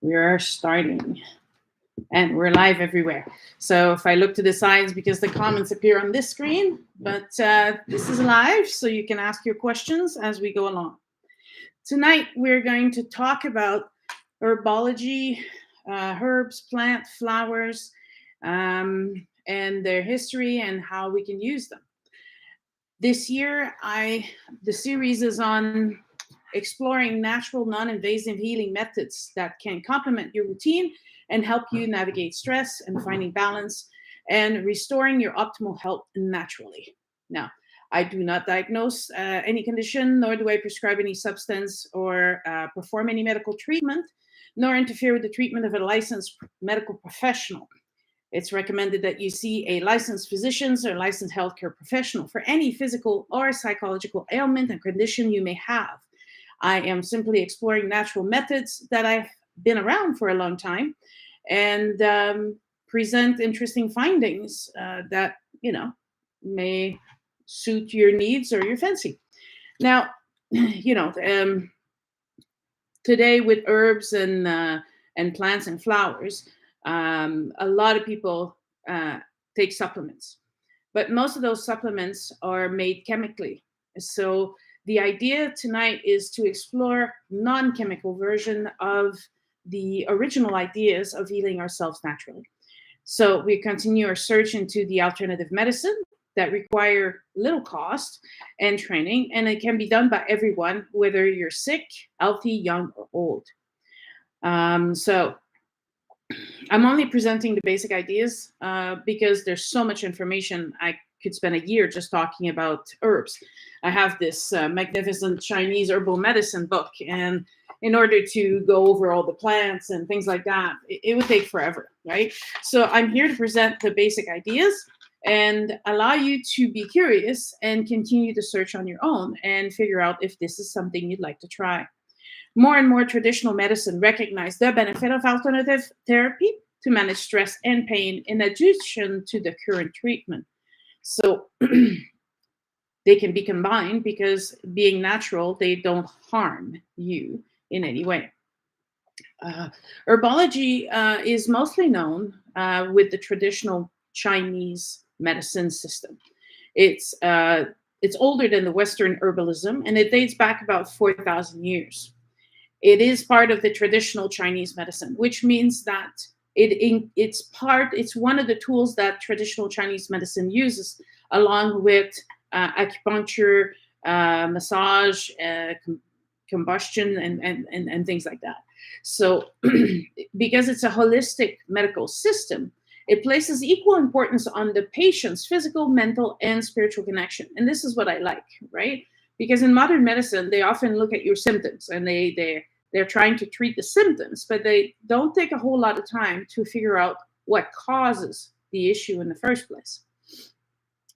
We are starting, and we're live everywhere. So if I look to the sides, because the comments appear on this screen, but this is live, so you can ask your questions as we go along. Tonight, we're going to talk about herbology, herbs, plant, flowers, and their history and how we can use them. This year, the series is on exploring natural, non-invasive healing methods that can complement your routine and help you navigate stress and finding balance and restoring your optimal health naturally. Now, I do not diagnose any condition, nor do I prescribe any substance or perform any medical treatment, nor interfere with the treatment of a licensed medical professional. It's recommended that you see a licensed physician or licensed healthcare professional for any physical or psychological ailment and condition you may have. I am simply exploring natural methods that I've been around for a long time and present interesting findings that, may suit your needs or your fancy. Now, today with herbs and plants and flowers, a lot of people take supplements, but most of those supplements are made chemically. So the idea tonight is to explore non-chemical version of the original ideas of healing ourselves naturally. So we continue our search into the alternative medicine that require little cost and training, and it can be done by everyone, whether you're sick, healthy, young, or old. So I'm only presenting the basic ideas because there's so much information. I could spend a year just talking about herbs. I have this magnificent Chinese herbal medicine book, and in order to go over all the plants and things like that, it would take forever, right? So I'm here to present the basic ideas and allow you to be curious and continue to search on your own and figure out if this is something you'd like to try. More and more traditional medicine recognize the benefit of alternative therapy to manage stress and pain in addition to the current treatment. So they can be combined because being natural, they don't harm you in any way. Herbology is mostly known with the traditional Chinese medicine system. It's older than the Western herbalism, and it dates back about 4,000 years. It is part of the traditional Chinese medicine, which means that it's one of the tools that traditional Chinese medicine uses, along with acupuncture, massage, combustion, and things like that. So because it's a holistic medical system, it places equal importance on the patient's physical, mental, and spiritual connection. And this is what I like, right? Because in modern medicine, they often look at your symptoms and they're trying to treat the symptoms, but they don't take a whole lot of time to figure out what causes the issue in the first place.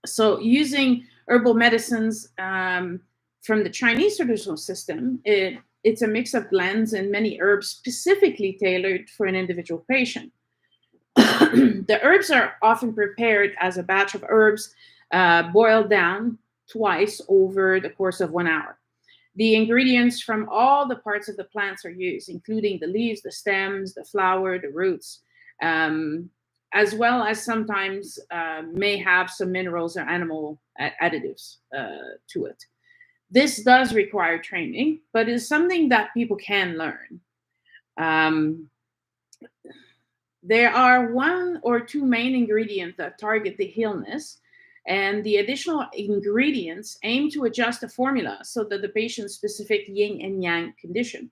So using herbal medicines from the Chinese traditional system, it's a mix of blends and many herbs specifically tailored for an individual patient. The herbs are often prepared as a batch of herbs boiled down twice over the course of 1 hour. The ingredients from all the parts of the plants are used, including the leaves, the stems, the flower, the roots, as well as sometimes may have some minerals or animal additives to it. This does require training, but is something that people can learn. There are 1 or 2 main ingredients that target the illness, and the additional ingredients aim to adjust the formula so that the patient's specific yin and yang condition.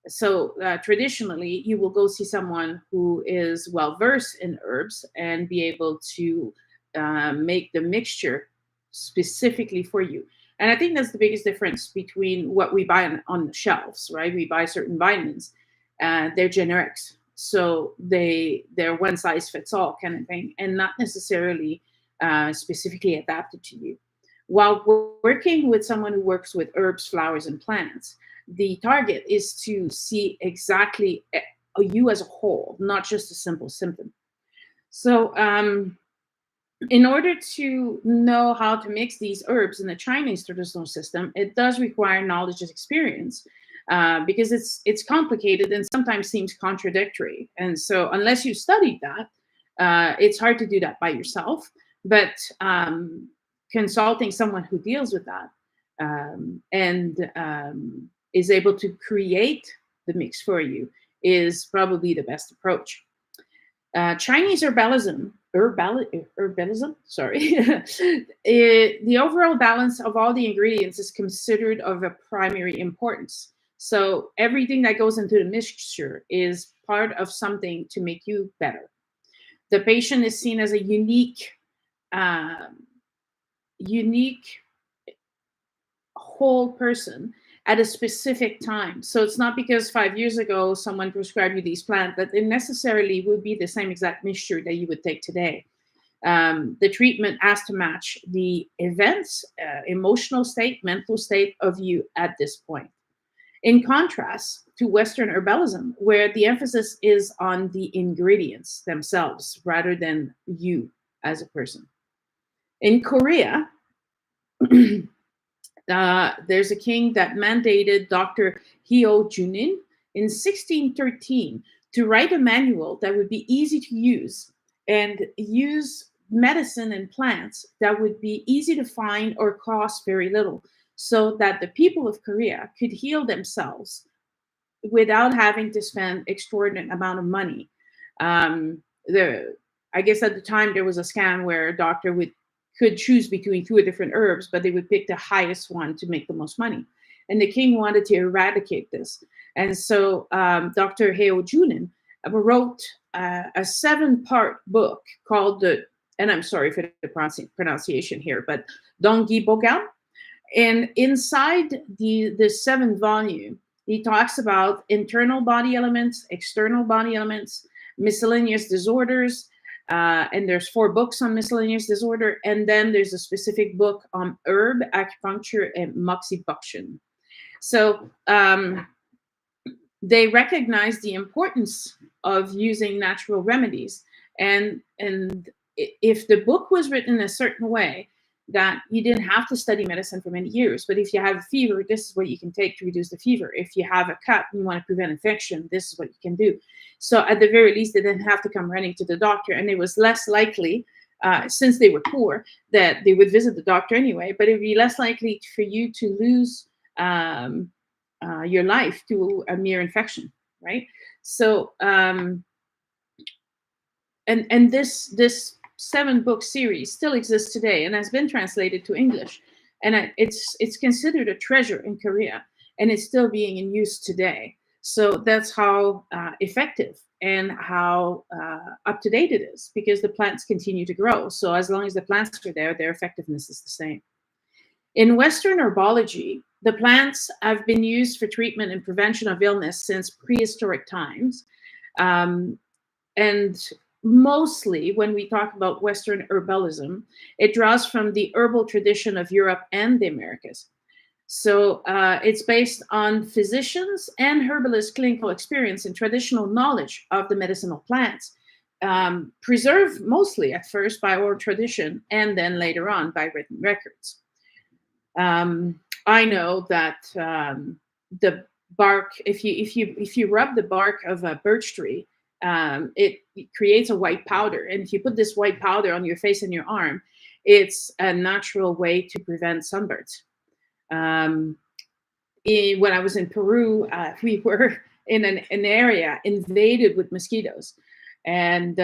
So traditionally, you will go see someone who is well-versed in herbs and be able to make the mixture specifically for you. And I think that's the biggest difference between what we buy on the shelves, right? We buy certain vitamins, they're generics. So they're one size fits all kind of thing, and not necessarily specifically adapted to you. While working with someone who works with herbs, flowers, and plants, the target is to see exactly you as a whole, not just a simple symptom. So in order to know how to mix these herbs in the Chinese traditional system, it does require knowledge and experience because it's complicated and sometimes seems contradictory. And so unless you studied that, it's hard to do that by yourself. But consulting someone who deals with that and is able to create the mix for you is probably the best approach. Chinese herbalism, sorry, the overall balance of all the ingredients is considered of a primary importance. So everything that goes into the mixture is part of something to make you better. The patient is seen as a unique whole person at a specific time. So it's not because 5 years ago someone prescribed you these plants that it necessarily would be the same exact mixture that you would take today. The treatment has to match the events, emotional state, mental state of you at this point. In contrast to Western herbalism, where the emphasis is on the ingredients themselves rather than you as a person. In Korea, there's a king that mandated Dr. Hyo Junin in 1613 to write a manual that would be easy to use and use medicine and plants that would be easy to find or cost very little, so that the people of Korea could heal themselves without having to spend extraordinary amount of money. I guess at the time there was a scam where a doctor could choose between two different herbs, but they would pick the highest one to make the most money. And the king wanted to eradicate this. And so Dr. Hyo Junin wrote a 7-part book called and I'm sorry for the pronunciation here, but Donggi Bogam. And inside the 7 volume, he talks about internal body elements, external body elements, miscellaneous disorders, and there's 4 books on miscellaneous disorder, and then there's a specific book on herb, acupuncture, and moxibustion. So they recognize the importance of using natural remedies, and if the book was written in a certain way that you didn't have to study medicine for many years, but if you have a fever, this is what you can take to reduce the fever. If you have a cut and you want to prevent infection, this is what you can do. So at the very least, they didn't have to come running to the doctor, and it was less likely, since they were poor, that they would visit the doctor anyway, but it would be less likely for you to lose your life to a mere infection, right? So, and this 7-book series still exists today and has been translated to English, and it's considered a treasure in Korea, and it's still being in use today. So that's how effective and how up to date it is, because the plants continue to grow. So as long as the plants are there, their effectiveness is the same. In Western herbology, the plants have been used for treatment and prevention of illness since prehistoric times, and mostly when we talk about Western herbalism, it draws from the herbal tradition of Europe and the Americas. So it's based on physicians and herbalists' clinical experience and traditional knowledge of the medicinal plants, preserved mostly at first by oral tradition and then later on by written records. I know that the bark, if you rub the bark of a birch tree, it creates a white powder. And if you put this white powder on your face and your arm, it's a natural way to prevent sunburns. When I was in Peru, we were in an area invaded with mosquitoes. And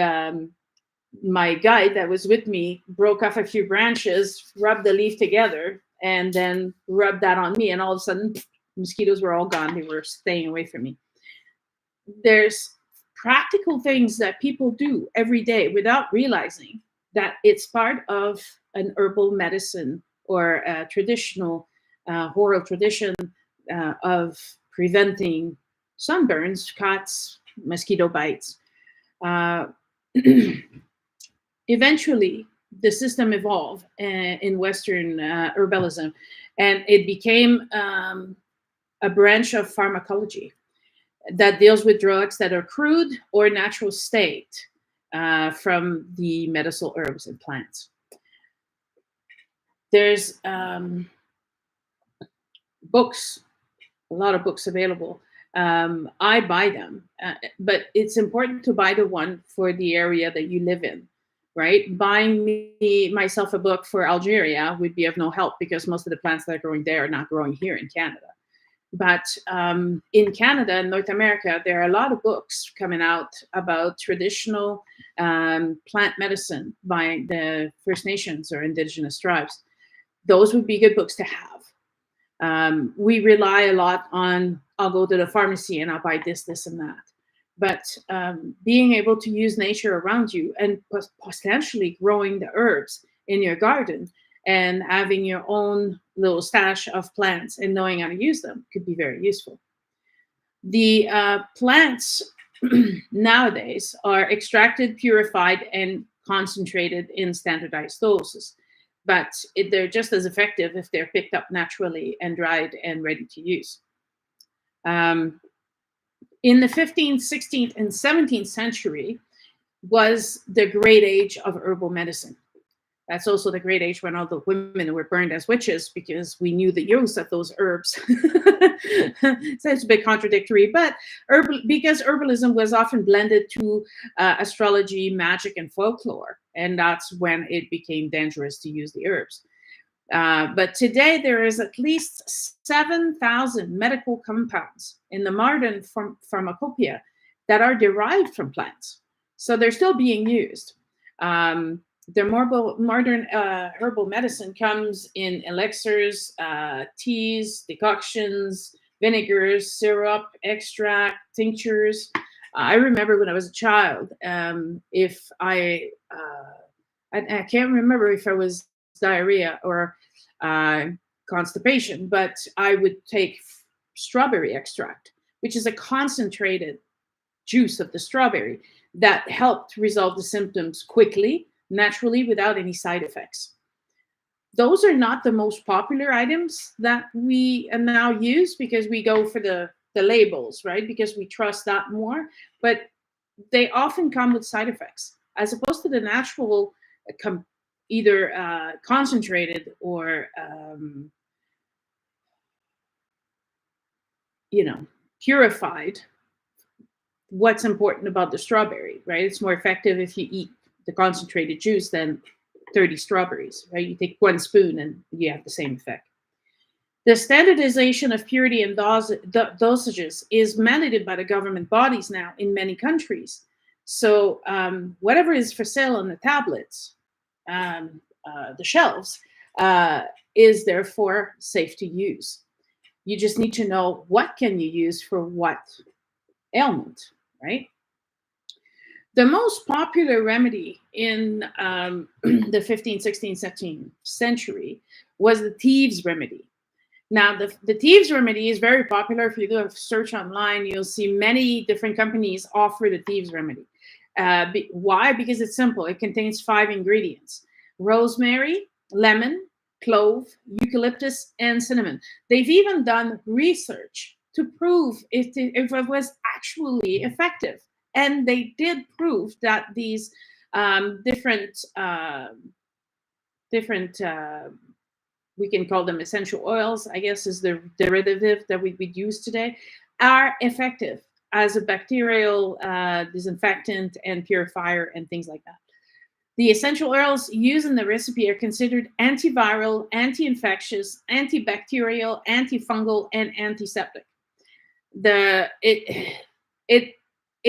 my guide that was with me broke off a few branches, rubbed the leaf together, and then rubbed that on me. And all of a sudden, mosquitoes were all gone. They were staying away from me. There's practical things that people do every day without realizing that it's part of an herbal medicine or a traditional oral tradition of preventing sunburns, cuts, mosquito bites. Eventually, the system evolved in Western herbalism, and it became a branch of pharmacology that deals with drugs that are crude or natural state from the medicinal herbs and plants. There's books a lot of books available. I buy them, but it's important to buy the one for the area that you live in, right? Buying myself a book for Algeria would be of no help because most of the plants that are growing there are not growing here in Canada. But in Canada and North America, there are a lot of books coming out about traditional plant medicine by the First Nations or Indigenous tribes. Those would be good books to have. We rely a lot on, I'll go to the pharmacy and I'll buy this, and that. But being able to use nature around you and potentially growing the herbs in your garden and having your own little stash of plants and knowing how to use them could be very useful. The plants nowadays are extracted, purified, and concentrated in standardized doses. But they're just as effective if they're picked up naturally and dried and ready to use. In the 15th, 16th, and 17th century was the great age of herbal medicine. That's also the great age when all the women were burned as witches because we knew the use of those herbs. So it's a bit contradictory, but because herbalism was often blended to astrology, magic, and folklore, and that's when it became dangerous to use the herbs. But today there is at least 7,000 medical compounds in the modern pharmacopoeia that are derived from plants. So they're still being used. The modern herbal medicine comes in elixirs, teas, decoctions, vinegars, syrup, extract, tinctures. I remember when I was a child, if I can't remember if I was diarrhea or constipation, but I would take strawberry extract, which is a concentrated juice of the strawberry that helped resolve the symptoms quickly, naturally, without any side effects. Those are not the most popular items that we now use because we go for the labels, right? Because we trust that more, but they often come with side effects as opposed to the natural, either concentrated or, purified. What's important about the strawberry, right? It's more effective if you eat the concentrated juice than 30 strawberries, right? You take one spoon and you have the same effect. The standardization of purity and dosages is mandated by the government bodies now in many countries. So whatever is for sale on the tablets, the shelves, is therefore safe to use. You just need to know what can you use for what ailment, right? The most popular remedy in the 15th, 16th, 17th century was the thieves' remedy. Now, the thieves' remedy is very popular. If you do a search online, you'll see many different companies offer the thieves' remedy. Why? Because it's simple. It contains 5 ingredients: rosemary, lemon, clove, eucalyptus, and cinnamon. They've even done research to prove if it was actually effective. And they did prove that these different, we can call them essential oils, I guess is the derivative that we would use today, are effective as a bacterial disinfectant and purifier and things like that. The essential oils used in the recipe are considered antiviral, anti-infectious, antibacterial, antifungal, and antiseptic.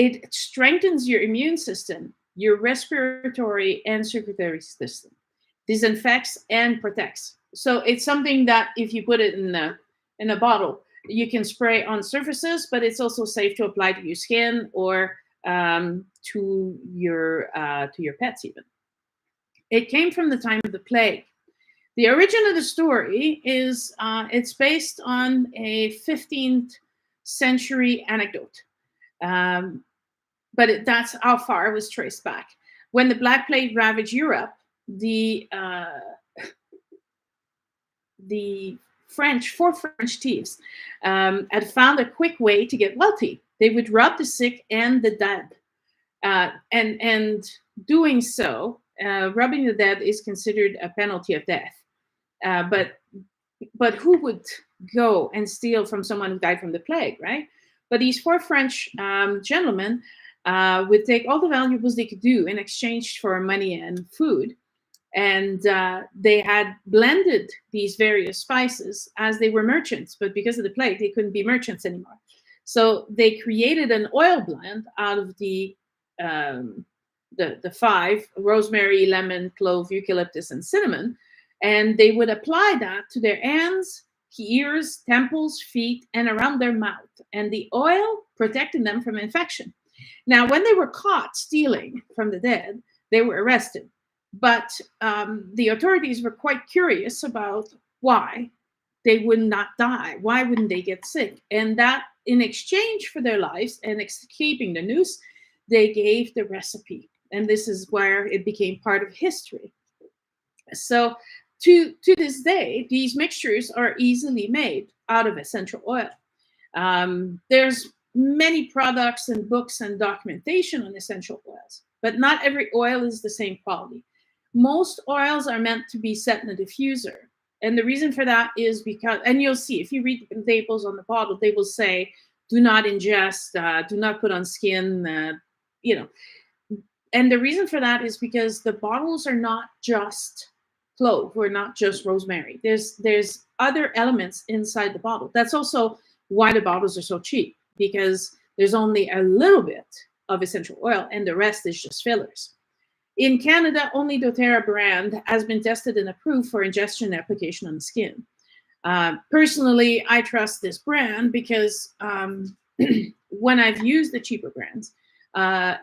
It strengthens your immune system, your respiratory and circulatory system, disinfects and protects. So it's something that if you put it in a bottle, you can spray on surfaces, but it's also safe to apply to your skin or to your pets even. It came from the time of the plague. The origin of the story is it's based on a 15th century anecdote. But that's how far it was traced back. When the Black Plague ravaged Europe, the four French thieves had found a quick way to get wealthy. They would rob the sick and the dead. And doing so, robbing the dead is considered a penalty of death. But who would go and steal from someone who died from the plague, right? But these four French gentlemen would take all the valuables they could do in exchange for money and food. And they had blended these various spices as they were merchants, but because of the plague, they couldn't be merchants anymore. So they created an oil blend out of the five: rosemary, lemon, clove, eucalyptus, and cinnamon, and they would apply that to their hands, ears, temples, feet, and around their mouth. And the oil protected them from infection. Now, when they were caught stealing from the dead, they were arrested. But the authorities were quite curious about why they would not die. Why wouldn't they get sick? And that, in exchange for their lives and escaping the noose, they gave the recipe. And this is where it became part of history. So to this day, these mixtures are easily made out of essential oil. There's many products and books and documentation on essential oils, but not every oil is the same quality. Most oils are meant to be set in a diffuser. And the reason for that is because, and you'll see, if you read the labels on the bottle, they will say, do not ingest, do not put on skin, And the reason for that is because the bottles are not just clove or not just rosemary. There's other elements inside the bottle. That's also why the bottles are so cheap, because there's only a little bit of essential oil and the rest is just fillers. In Canada, only doTERRA brand has been tested and approved for ingestion and application on the skin. Personally, I trust this brand because when I've used the cheaper brands,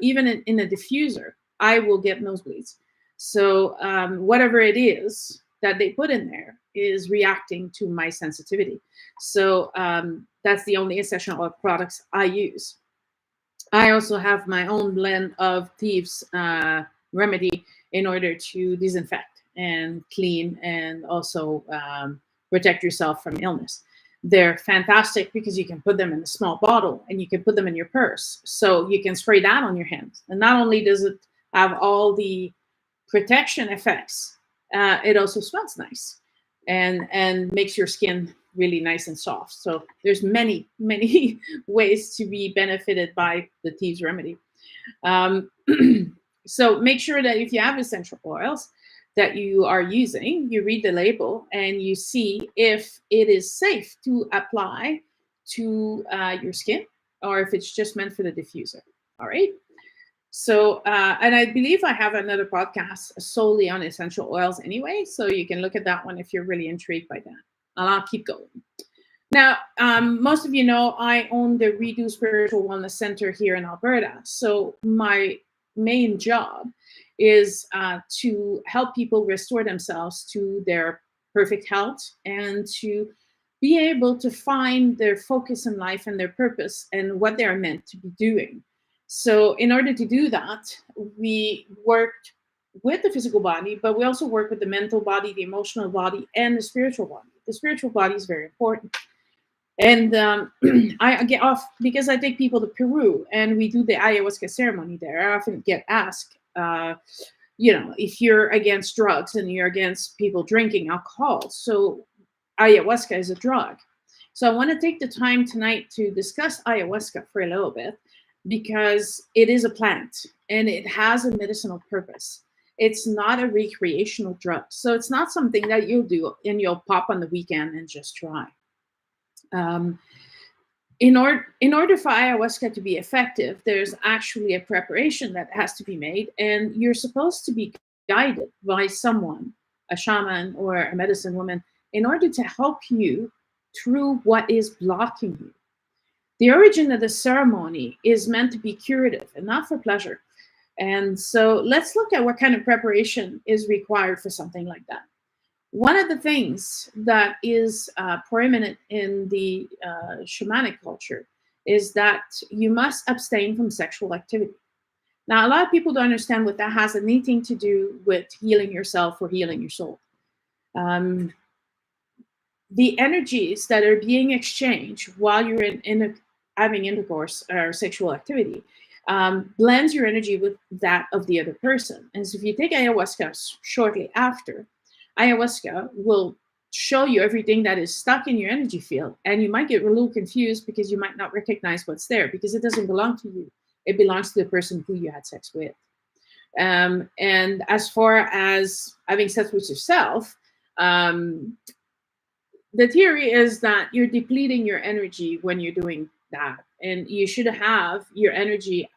even in a diffuser, I will get nosebleeds. So whatever it is that they put in there is reacting to my sensitivity. So that's the only essential oil products I use. I also have my own blend of thieves remedy in order to disinfect and clean and also protect yourself from illness. They're fantastic because you can put them in a small bottle and you can put them in your purse. So you can spray that on your hands. And not only does it have all the protection effects, it also smells nice and makes your skin really nice and soft. So there's many, many ways to be benefited by the Thieves Remedy. So make sure that if you have essential oils that you are using, you read the label and you see if it is safe to apply to your skin or if it's just meant for the diffuser. All right. So, and I believe I have another podcast solely on essential oils anyway, so you can look at that one if you're really intrigued by that. And I'll keep going. Now, most of you know I own the Redu Spiritual Wellness Center here in Alberta. So my main job is to help people restore themselves to their perfect health and to be able to find their focus in life and their purpose and what they are meant to be doing. So in order to do that, we worked with the physical body, but we also work with the mental body, the emotional body, and the spiritual body. The spiritual body is very important. And I get off because I take people to Peru and we do the ayahuasca ceremony there. I often get asked, if you're against drugs and you're against people drinking alcohol. So ayahuasca is a drug. So I want to take the time tonight to discuss ayahuasca for a little bit because it is a plant and it has a medicinal purpose. It's not a recreational drug. So it's not something that you'll do and you'll pop on the weekend and just try. In order for ayahuasca to be effective, there's actually a preparation that has to be made, and you're supposed to be guided by someone, a shaman or a medicine woman, in order to help you through what is blocking you. The origin of the ceremony is meant to be curative and not for pleasure. And so let's look at what kind of preparation is required for something like that. One of the things that is prominent in the shamanic culture is that you must abstain from sexual activity. Now, a lot of people don't understand what that has anything to do with healing yourself or healing your soul. The energies that are being exchanged while you're having intercourse or sexual activity blends your energy with that of the other person. And so if you take ayahuasca shortly after, ayahuasca will show you everything that is stuck in your energy field. And you might get a little confused because you might not recognize what's there, because it doesn't belong to you. It belongs to the person who you had sex with. And as far as having sex with yourself, the theory is that you're depleting your energy when you're doing that. And you should have your energy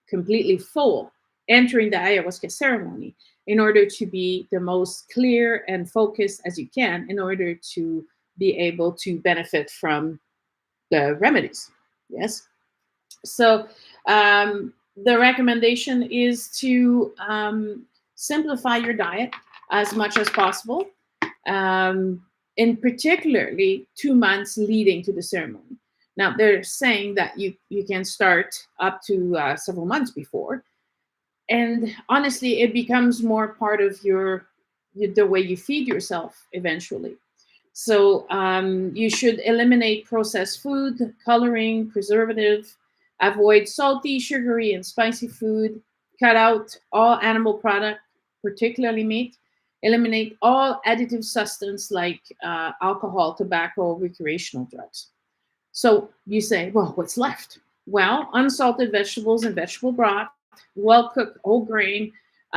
completely full entering the ayahuasca ceremony in order to be the most clear and focused as you can, in order to be able to benefit from the remedies. Yes. So the recommendation is to simplify your diet as much as possible, in particularly 2 months leading to the ceremony. Now, they're saying that you can start up to several months before. And honestly, it becomes more part of the way you feed yourself eventually. So you should eliminate processed food, coloring, preservative, avoid salty, sugary, and spicy food, cut out all animal product, particularly meat, eliminate all additive substance like alcohol, tobacco, recreational drugs. So you say, well, what's left? Well, unsalted vegetables and vegetable broth, well-cooked whole grain.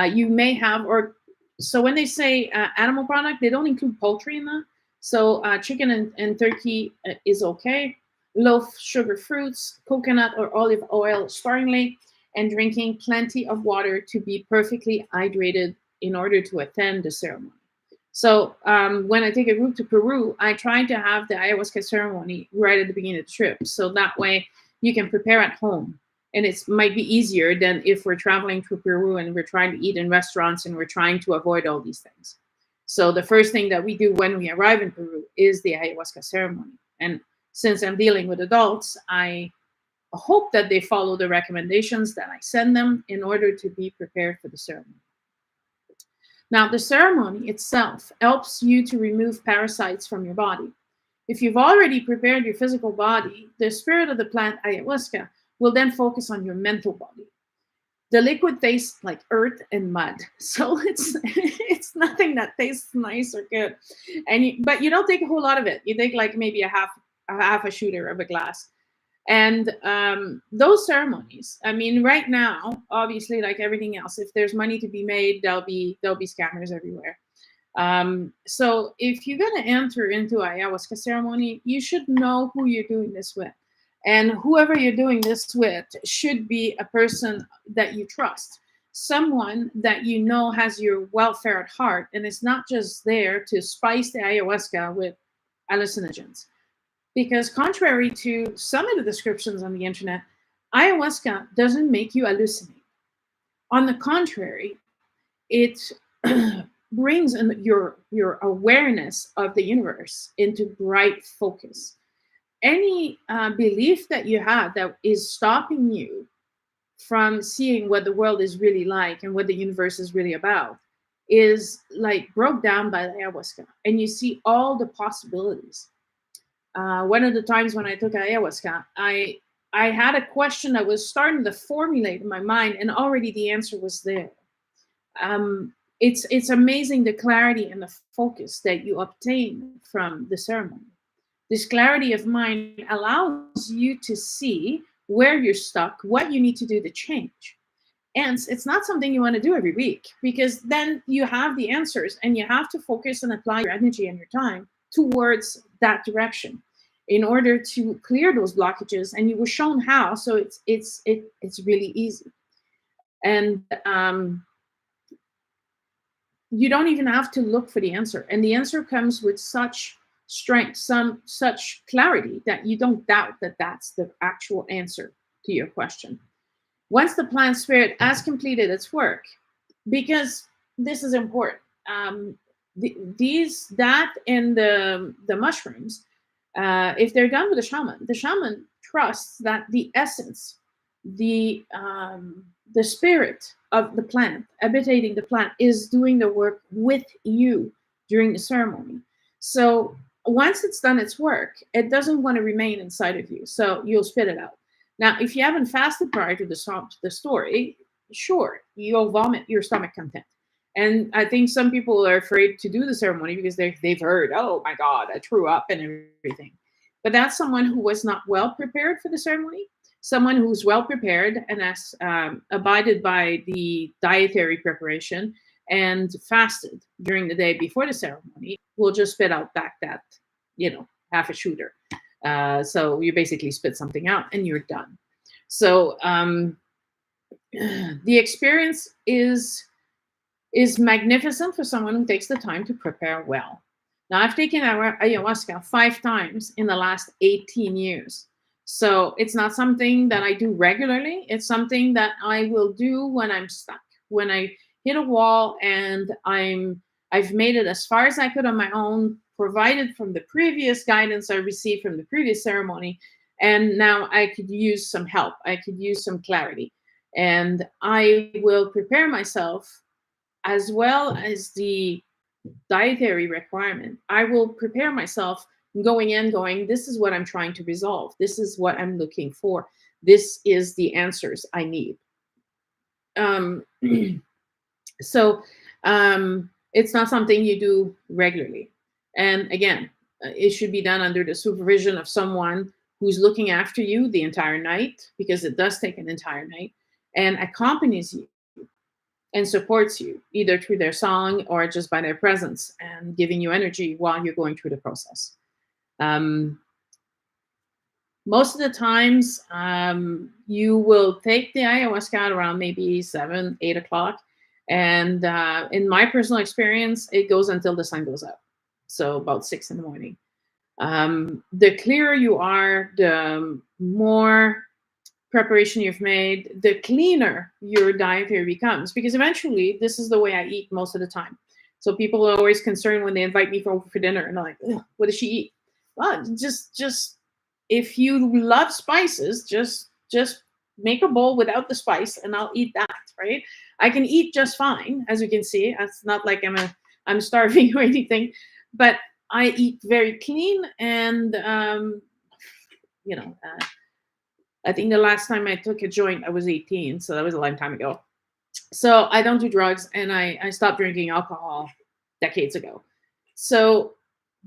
You may have, or so when they say animal product, they don't include poultry in that. So chicken and turkey is okay. Low sugar fruits, coconut or olive oil sparingly, and drinking plenty of water to be perfectly hydrated in order to attend the ceremony. So when I take a group to Peru, I try to have the ayahuasca ceremony right at the beginning of the trip. So that way you can prepare at home. And it might be easier than if we're traveling to Peru and we're trying to eat in restaurants and we're trying to avoid all these things. So the first thing that we do when we arrive in Peru is the ayahuasca ceremony. And since I'm dealing with adults, I hope that they follow the recommendations that I send them in order to be prepared for the ceremony. Now, the ceremony itself helps you to remove parasites from your body. If you've already prepared your physical body, the spirit of the plant ayahuasca will then focus on your mental body. The liquid tastes like earth and mud, so it's nothing that tastes nice or good. But you don't take a whole lot of it. You take like maybe a half a shooter of a glass. And those ceremonies, I mean, right now, obviously, like everything else, if there's money to be made, there'll be scammers everywhere. So if you're going to enter into ayahuasca ceremony, you should know who you're doing this with. And whoever you're doing this with should be a person that you trust, someone that you know has your welfare at heart, and is not just there to spice the ayahuasca with hallucinogens. Because contrary to some of the descriptions on the internet, ayahuasca doesn't make you hallucinate. On the contrary, it brings your awareness of the universe into bright focus. Any belief that you have that is stopping you from seeing what the world is really like and what the universe is really about is like broke down by the ayahuasca, and you see all the possibilities. One of the times when I took ayahuasca, I had a question that was starting to formulate in my mind, and already the answer was there. It's amazing the clarity and the focus that you obtain from the ceremony. This clarity of mind allows you to see where you're stuck, what you need to do to change. And it's not something you want to do every week, because then you have the answers and you have to focus and apply your energy and your time towards that direction in order to clear those blockages. And you were shown how, so it's really easy. And you don't even have to look for the answer, and the answer comes with such strength, such clarity that you don't doubt that that's the actual answer to your question. Once the plant spirit has completed its work, because this is important, that and the mushrooms, if they're done with the shaman trusts that the essence, the spirit of the plant, habitating the plant, is doing the work with you during the ceremony. So once it's done its work, it doesn't want to remain inside of you, so you'll spit it out. Now, if you haven't fasted prior to the story, sure, you'll vomit your stomach content. And I think some people are afraid to do the ceremony because they've heard, oh my God, I threw up and everything. But that's someone who was not well prepared for the ceremony. Someone who's well prepared and has abided by the dietary preparation and fasted during the day before the ceremony will just spit out back that, half a shooter. So you basically spit something out and you're done. So the experience is magnificent for someone who takes the time to prepare well. Now, I've taken ayahuasca 5 times in the last 18 years. So it's not something that I do regularly. It's something that I will do when I'm stuck, when I hit a wall and I've made it as far as I could on my own, provided from the previous guidance I received from the previous ceremony. And now I could use some help. I could use some clarity. And I will prepare myself as well as the dietary requirement. I will prepare myself going, this is what I'm trying to resolve. This is what I'm looking for. This is the answers I need. So it's not something you do regularly. And again, it should be done under the supervision of someone who's looking after you the entire night, because it does take an entire night, and accompanies you and supports you either through their song or just by their presence and giving you energy while you're going through the process. Most of the times, you will take the ayahuasca around maybe 7, 8 o'clock. And in my personal experience, it goes until the sun goes up. So about 6 in the morning. The clearer you are, the more preparation you've made, the cleaner your dietary becomes, because eventually this is the way I eat most of the time. So people are always concerned when they invite me over for dinner and they're like, what does she eat? Well, just if you love spices, just make a bowl without the spice and I'll eat that, right? I can eat just fine, as you can see. It's not like I'm starving or anything, but I eat very clean. And I think the last time I took a joint, I was 18, so that was a long time ago. So I don't do drugs, and I stopped drinking alcohol decades ago. So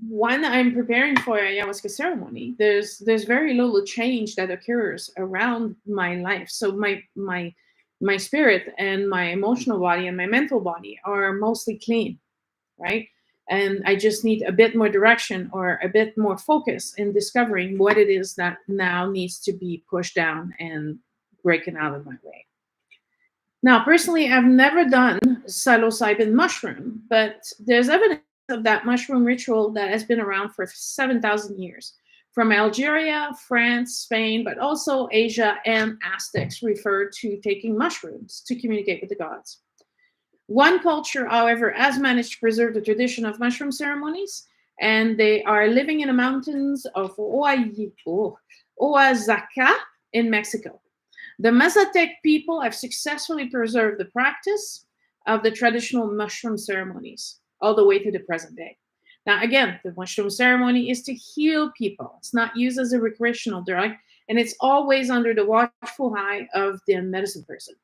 when I'm preparing for ayahuasca ceremony, there's very little change that occurs around my life. So my spirit and my emotional body and my mental body are mostly clean, right? And I just need a bit more direction or a bit more focus in discovering what it is that now needs to be pushed down and breaking out of my way. Now, personally, I've never done psilocybin mushroom, but there's evidence of that mushroom ritual that has been around for 7,000 years. From Algeria, France, Spain, but also Asia, and Aztecs referred to taking mushrooms to communicate with the gods. One culture, however, has managed to preserve the tradition of mushroom ceremonies, and they are living in the mountains of Oaxaca in Mexico. The Mazatec people have successfully preserved the practice of the traditional mushroom ceremonies all the way to the present day. Now, again, the mushroom ceremony is to heal people. It's not used as a recreational drug, and it's always under the watchful eye of the medicine person.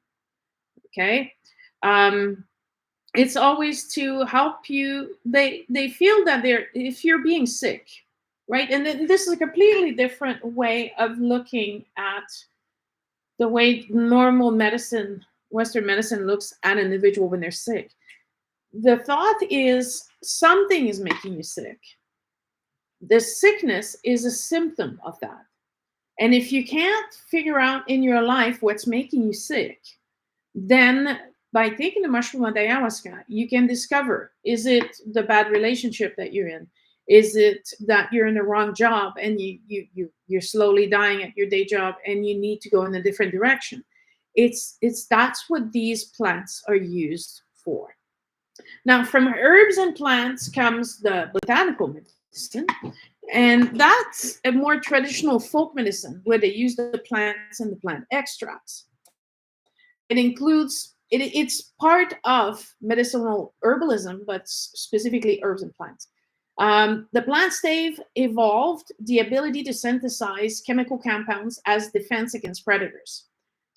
Okay? It's always to help you. They feel that if you're being sick, right? And this is a completely different way of looking at the way normal medicine, Western medicine, looks at an individual when they're sick. The thought is something is making you sick. The sickness is a symptom of that. And if you can't figure out in your life what's making you sick, then by taking the mushroom and ayahuasca, you can discover, is it the bad relationship that you're in? Is it that you're in the wrong job and you're slowly dying at your day job and you need to go in a different direction? That's what these plants are used for. Now, from herbs and plants comes the botanical medicine, and that's a more traditional folk medicine where they use the plants and the plant extracts. It includes, it's part of medicinal herbalism, but specifically herbs and plants. The plants, they've evolved the ability to synthesize chemical compounds as defense against predators.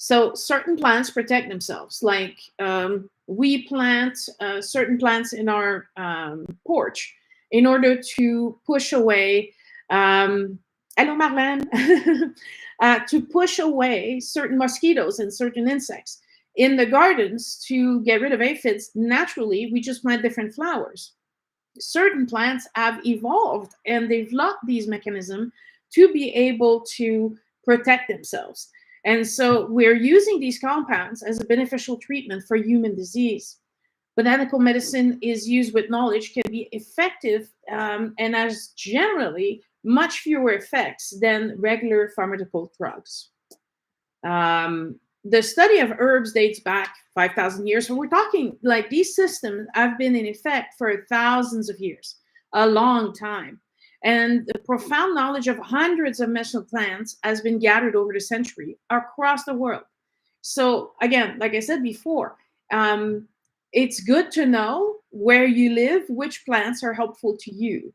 So certain plants protect themselves. Like we plant certain plants in our porch in order to push away. Hello, Marlene. To push away certain mosquitoes and certain insects. In the gardens, to get rid of aphids, naturally, we just plant different flowers. Certain plants have evolved and developed these mechanisms to be able to protect themselves. And so we're using these compounds as a beneficial treatment for human disease. Botanical medicine is used with knowledge, can be effective, and has generally much fewer effects than regular pharmaceutical drugs. The study of herbs dates back 5,000 years. So we're talking like these systems have been in effect for thousands of years, a long time. And the profound knowledge of hundreds of medicinal plants has been gathered over the century across the world. So again, like I said before, it's good to know where you live, which plants are helpful to you.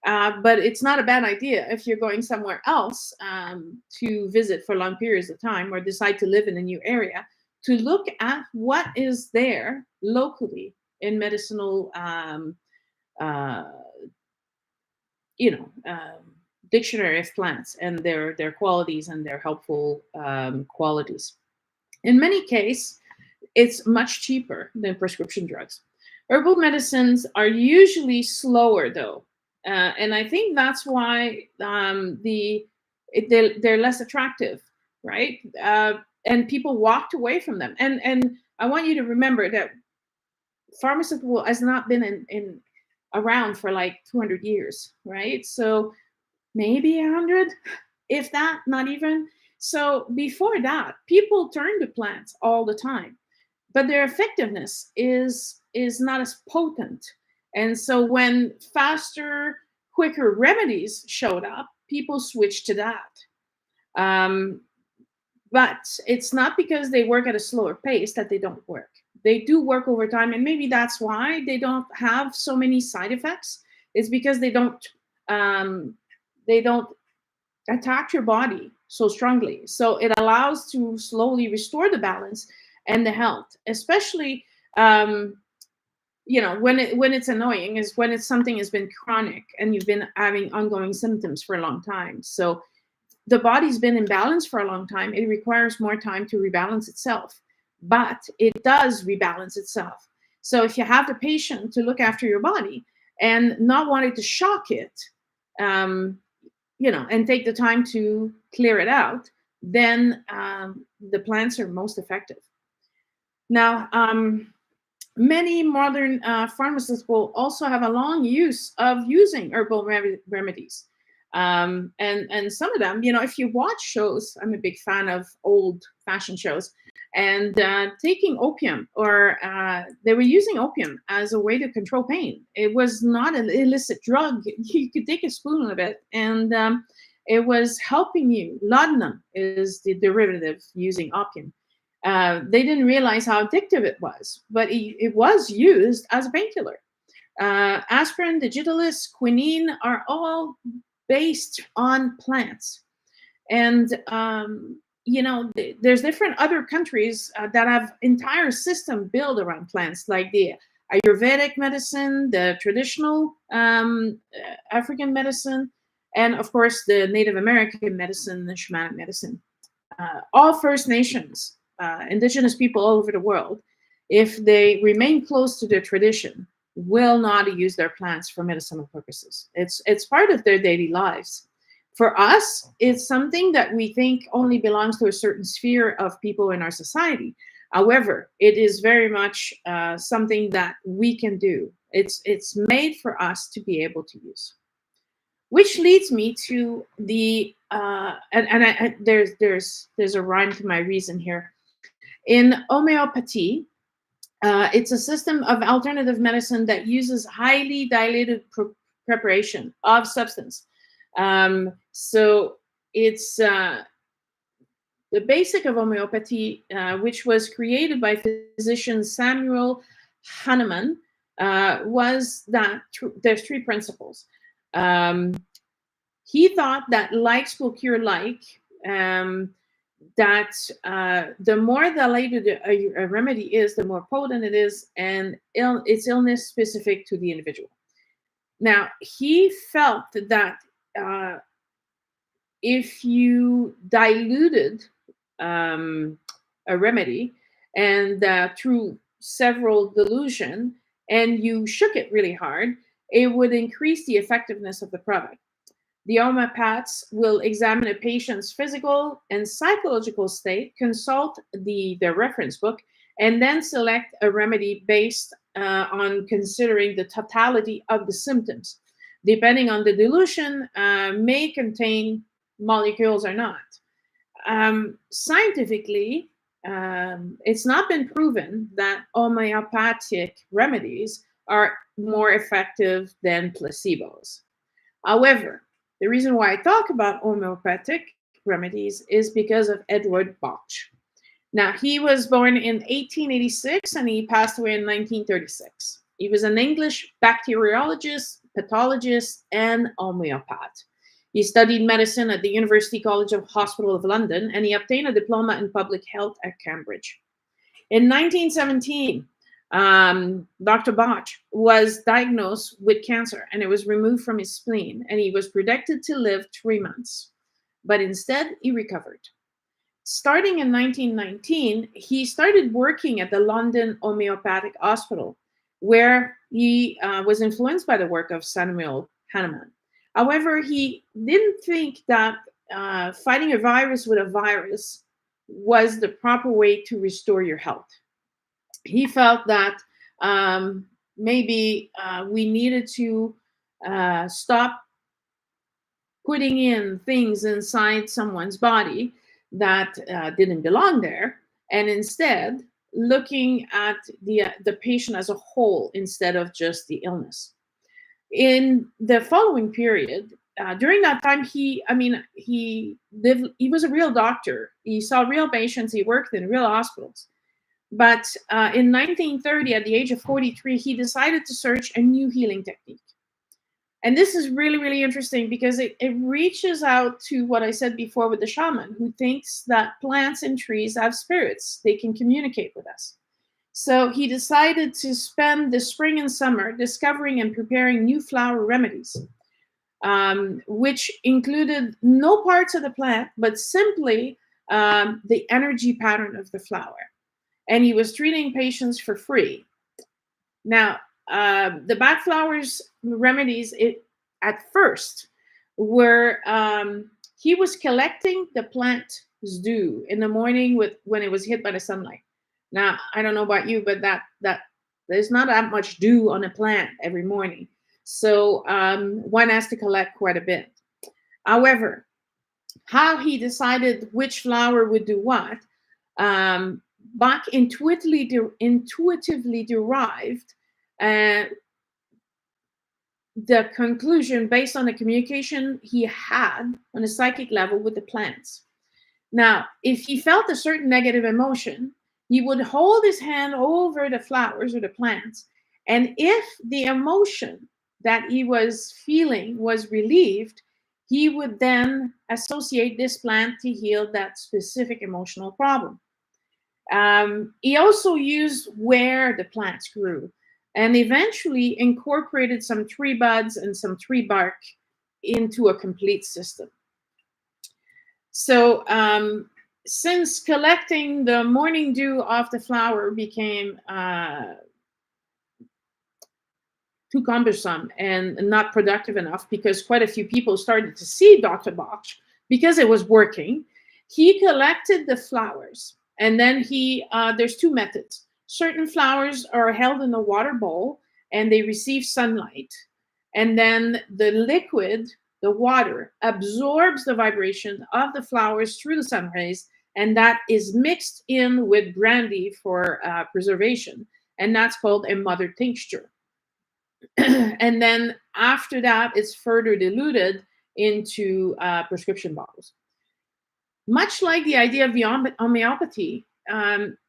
But it's not a bad idea if you're going somewhere else to visit for long periods of time or decide to live in a new area to look at what is there locally in medicinal, uh, dictionary of plants and their qualities and their helpful qualities. In many cases, it's much cheaper than prescription drugs. Herbal medicines are usually slower, though, and I think that's why they're less attractive, right? And people walked away from them. And I want you to remember that pharmaceutical has not been in around for like 200 years, right? So maybe 100, if that, not even. So before that, people turned to plants all the time, but their effectiveness is not as potent. And so when faster, quicker remedies showed up, people switched to that. Um, but it's not because they work at a slower pace that they don't work. They do work over time, and maybe that's why they don't have so many side effects. It's because they don't attack your body so strongly. So it allows to slowly restore the balance and the health, especially when it's annoying is when it's something has been chronic and you've been having ongoing symptoms for a long time. So the body's been in balance for a long time. It requires more time to rebalance itself, but it does rebalance itself. So if you have the patience to look after your body and not wanting to shock it, um, and take the time to clear it out, then the plants are most effective. Now, many modern pharmacists will also have a long use of using herbal remedies. And some of them, if you watch shows, I'm a big fan of old fashioned shows, and taking opium, or they were using opium as a way to control pain. It was not an illicit drug. You could take a spoon of it, and it was helping you. Laudanum is the derivative using opium. They didn't realize how addictive it was, but it was used as a painkiller. Aspirin, digitalis, quinine are all based on plants. And, there's different other countries that have entire system built around plants, like the Ayurvedic medicine, the traditional African medicine, and of course the Native American medicine, the shamanic medicine. All First Nations, indigenous people all over the world, if they remain close to their tradition, will not use their plants for medicinal purposes. It's part of their daily lives. For us, it's something that we think only belongs to a certain sphere of people in our society. However, it is very much something that we can do. It's made for us to be able to use. Which leads me to the there's a rhyme to my reason here. In homeopathy, it's a system of alternative medicine that uses highly dilated preparation of substance. So it's the basic of homeopathy, which was created by physician Samuel Hahnemann, was that there's three principles. He thought that likes will cure like. that the more dilated a remedy is, the more potent it is, and it's illness specific to the individual. Now, he felt that uh, if you diluted a remedy and through several dilution, and you shook it really hard, it would increase the effectiveness of the product. The homeopaths will examine a patient's physical and psychological state, consult the reference book, and then select a remedy based on considering the totality of the symptoms. Depending on the dilution, may contain molecules or not. Scientifically, it's not been proven that homeopathic remedies are more effective than placebos. However, the reason why I talk about homeopathic remedies is because of Edward Bach. Now, he was born in 1886 and he passed away in 1936. He was an English bacteriologist, pathologist, and homeopath. He studied medicine at the University College of Hospital of London, and he obtained a diploma in public health at Cambridge. In 1917, Dr. Bach was diagnosed with cancer, and it was removed from his spleen, and he was predicted to live 3 months. But instead, he recovered. Starting in 1919, he started working at the London Homeopathic Hospital, where he was influenced by the work of Samuel Hahnemann. However, he didn't think that fighting a virus with a virus was the proper way to restore your health. He felt that maybe we needed to stop putting in things inside someone's body that didn't belong there, and instead looking at the patient as a whole instead of just the illness. In the following period, during that time, he was a real doctor. He saw real patients. He worked in real hospitals. But in 1930, at the age of 43, he decided to search a new healing technique. And this is really, really interesting because it reaches out to what I said before with the shaman, who thinks that plants and trees have spirits. They can communicate with us. So he decided to spend the spring and summer discovering and preparing new flower remedies, which included no parts of the plant, but simply the energy pattern of the flower. And he was treating patients for free. Now, the Bach Flowers Remedies, at first, were he was collecting the plant's dew in the morning when it was hit by the sunlight. Now, I don't know about you, but that there's not that much dew on a plant every morning. So one has to collect quite a bit. However, how he decided which flower would do what, Bach intuitively derived the conclusion based on the communication he had on a psychic level with the plants. Now, if he felt a certain negative emotion, he would hold his hand over the flowers or the plants. And if the emotion that he was feeling was relieved, he would then associate this plant to heal that specific emotional problem. He also used where the plants grew and eventually incorporated some tree buds and some tree bark into a complete system. So, since collecting the morning dew off the flower became too cumbersome and not productive enough, because quite a few people started to see Dr. Bach because it was working, he collected the flowers. And then there's two methods. Certain flowers are held in a water bowl and they receive sunlight. And then the liquid, the water, absorbs the vibration of the flowers through the sun rays, and that is mixed in with brandy for preservation. And that's called a mother tincture. And then after that, it's further diluted into prescription bottles. Much like the idea of the homeopathy,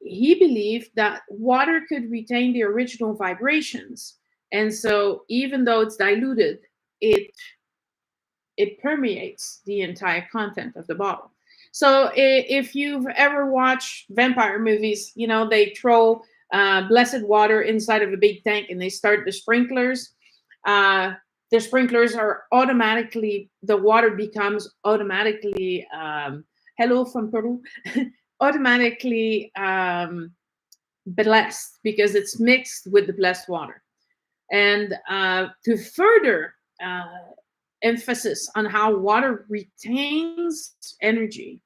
he believed that water could retain the original vibrations. And so even though it's diluted, it permeates the entire content of the bottle. So if you've ever watched vampire movies, you know, they throw blessed water inside of a big tank and they start the sprinklers. Uh, the sprinklers are automatically, the water becomes automatically, hello from Peru, automatically blessed because it's mixed with the blessed water. And to further emphasis on how water retains energy,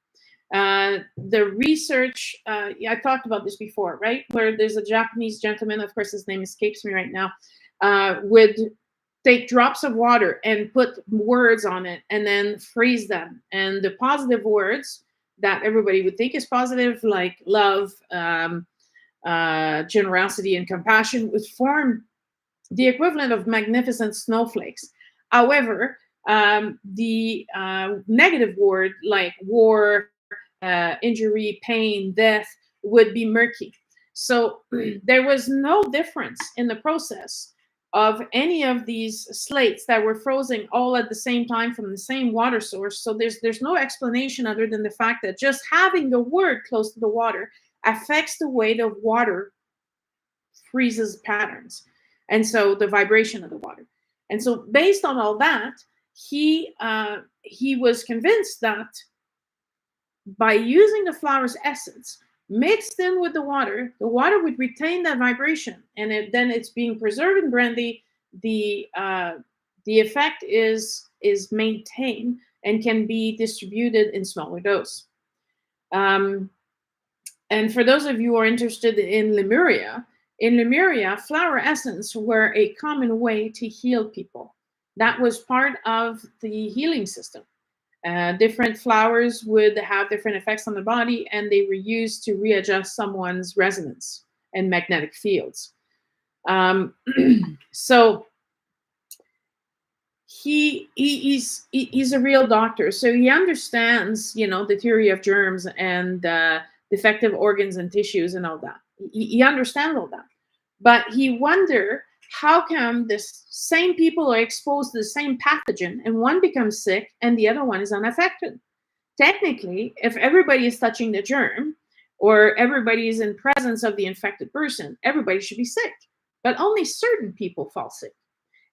the research, yeah, I talked about this before, right? Where there's a Japanese gentleman, of course, his name escapes me right now, would take drops of water and put words on it and then freeze them. And the positive words that everybody would think is positive, like love, generosity, and compassion, would form the equivalent of magnificent snowflakes. However, the negative word like war, injury, pain, death would be murky. So there was no difference in the process of any of these slates that were frozen all at the same time from the same water source. So there's no explanation other than the fact that just having the word close to the water affects the way the water freezes patterns, and so the vibration of the water. And so based on all that, he was convinced that by using the flower's essence mixed in with the water would retain that vibration, and then it's being preserved in brandy. The effect is maintained and can be distributed in smaller dose. And for those of you who are interested in Lemuria, flower essence were a common way to heal people. That was part of the healing system. Different flowers would have different effects on the body, and they were used to readjust someone's resonance and magnetic fields. So he's a real doctor, so he understands, you know, the theory of germs and defective organs and tissues and all that. He understands all that, but he wonder how come this same people are exposed to the same pathogen and one becomes sick and the other one is unaffected. Technically, if everybody is touching the germ or everybody is in presence of the infected person, everybody should be sick, but only certain people fall sick.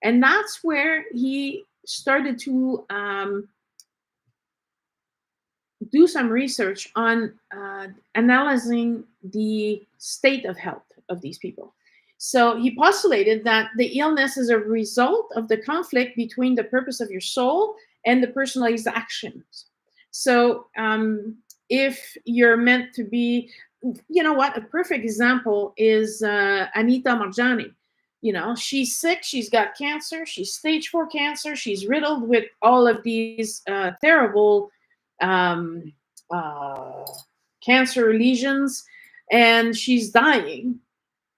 And that's where he started to do some research on analyzing the state of health of these people. So he postulated that the illness is a result of the conflict between the purpose of your soul and the personalized actions. So if you're meant to be, you know what, a perfect example is Anita Marjani. You know, she's sick, she's got cancer, she's stage 4 cancer, she's riddled with all of these terrible cancer lesions, and she's dying.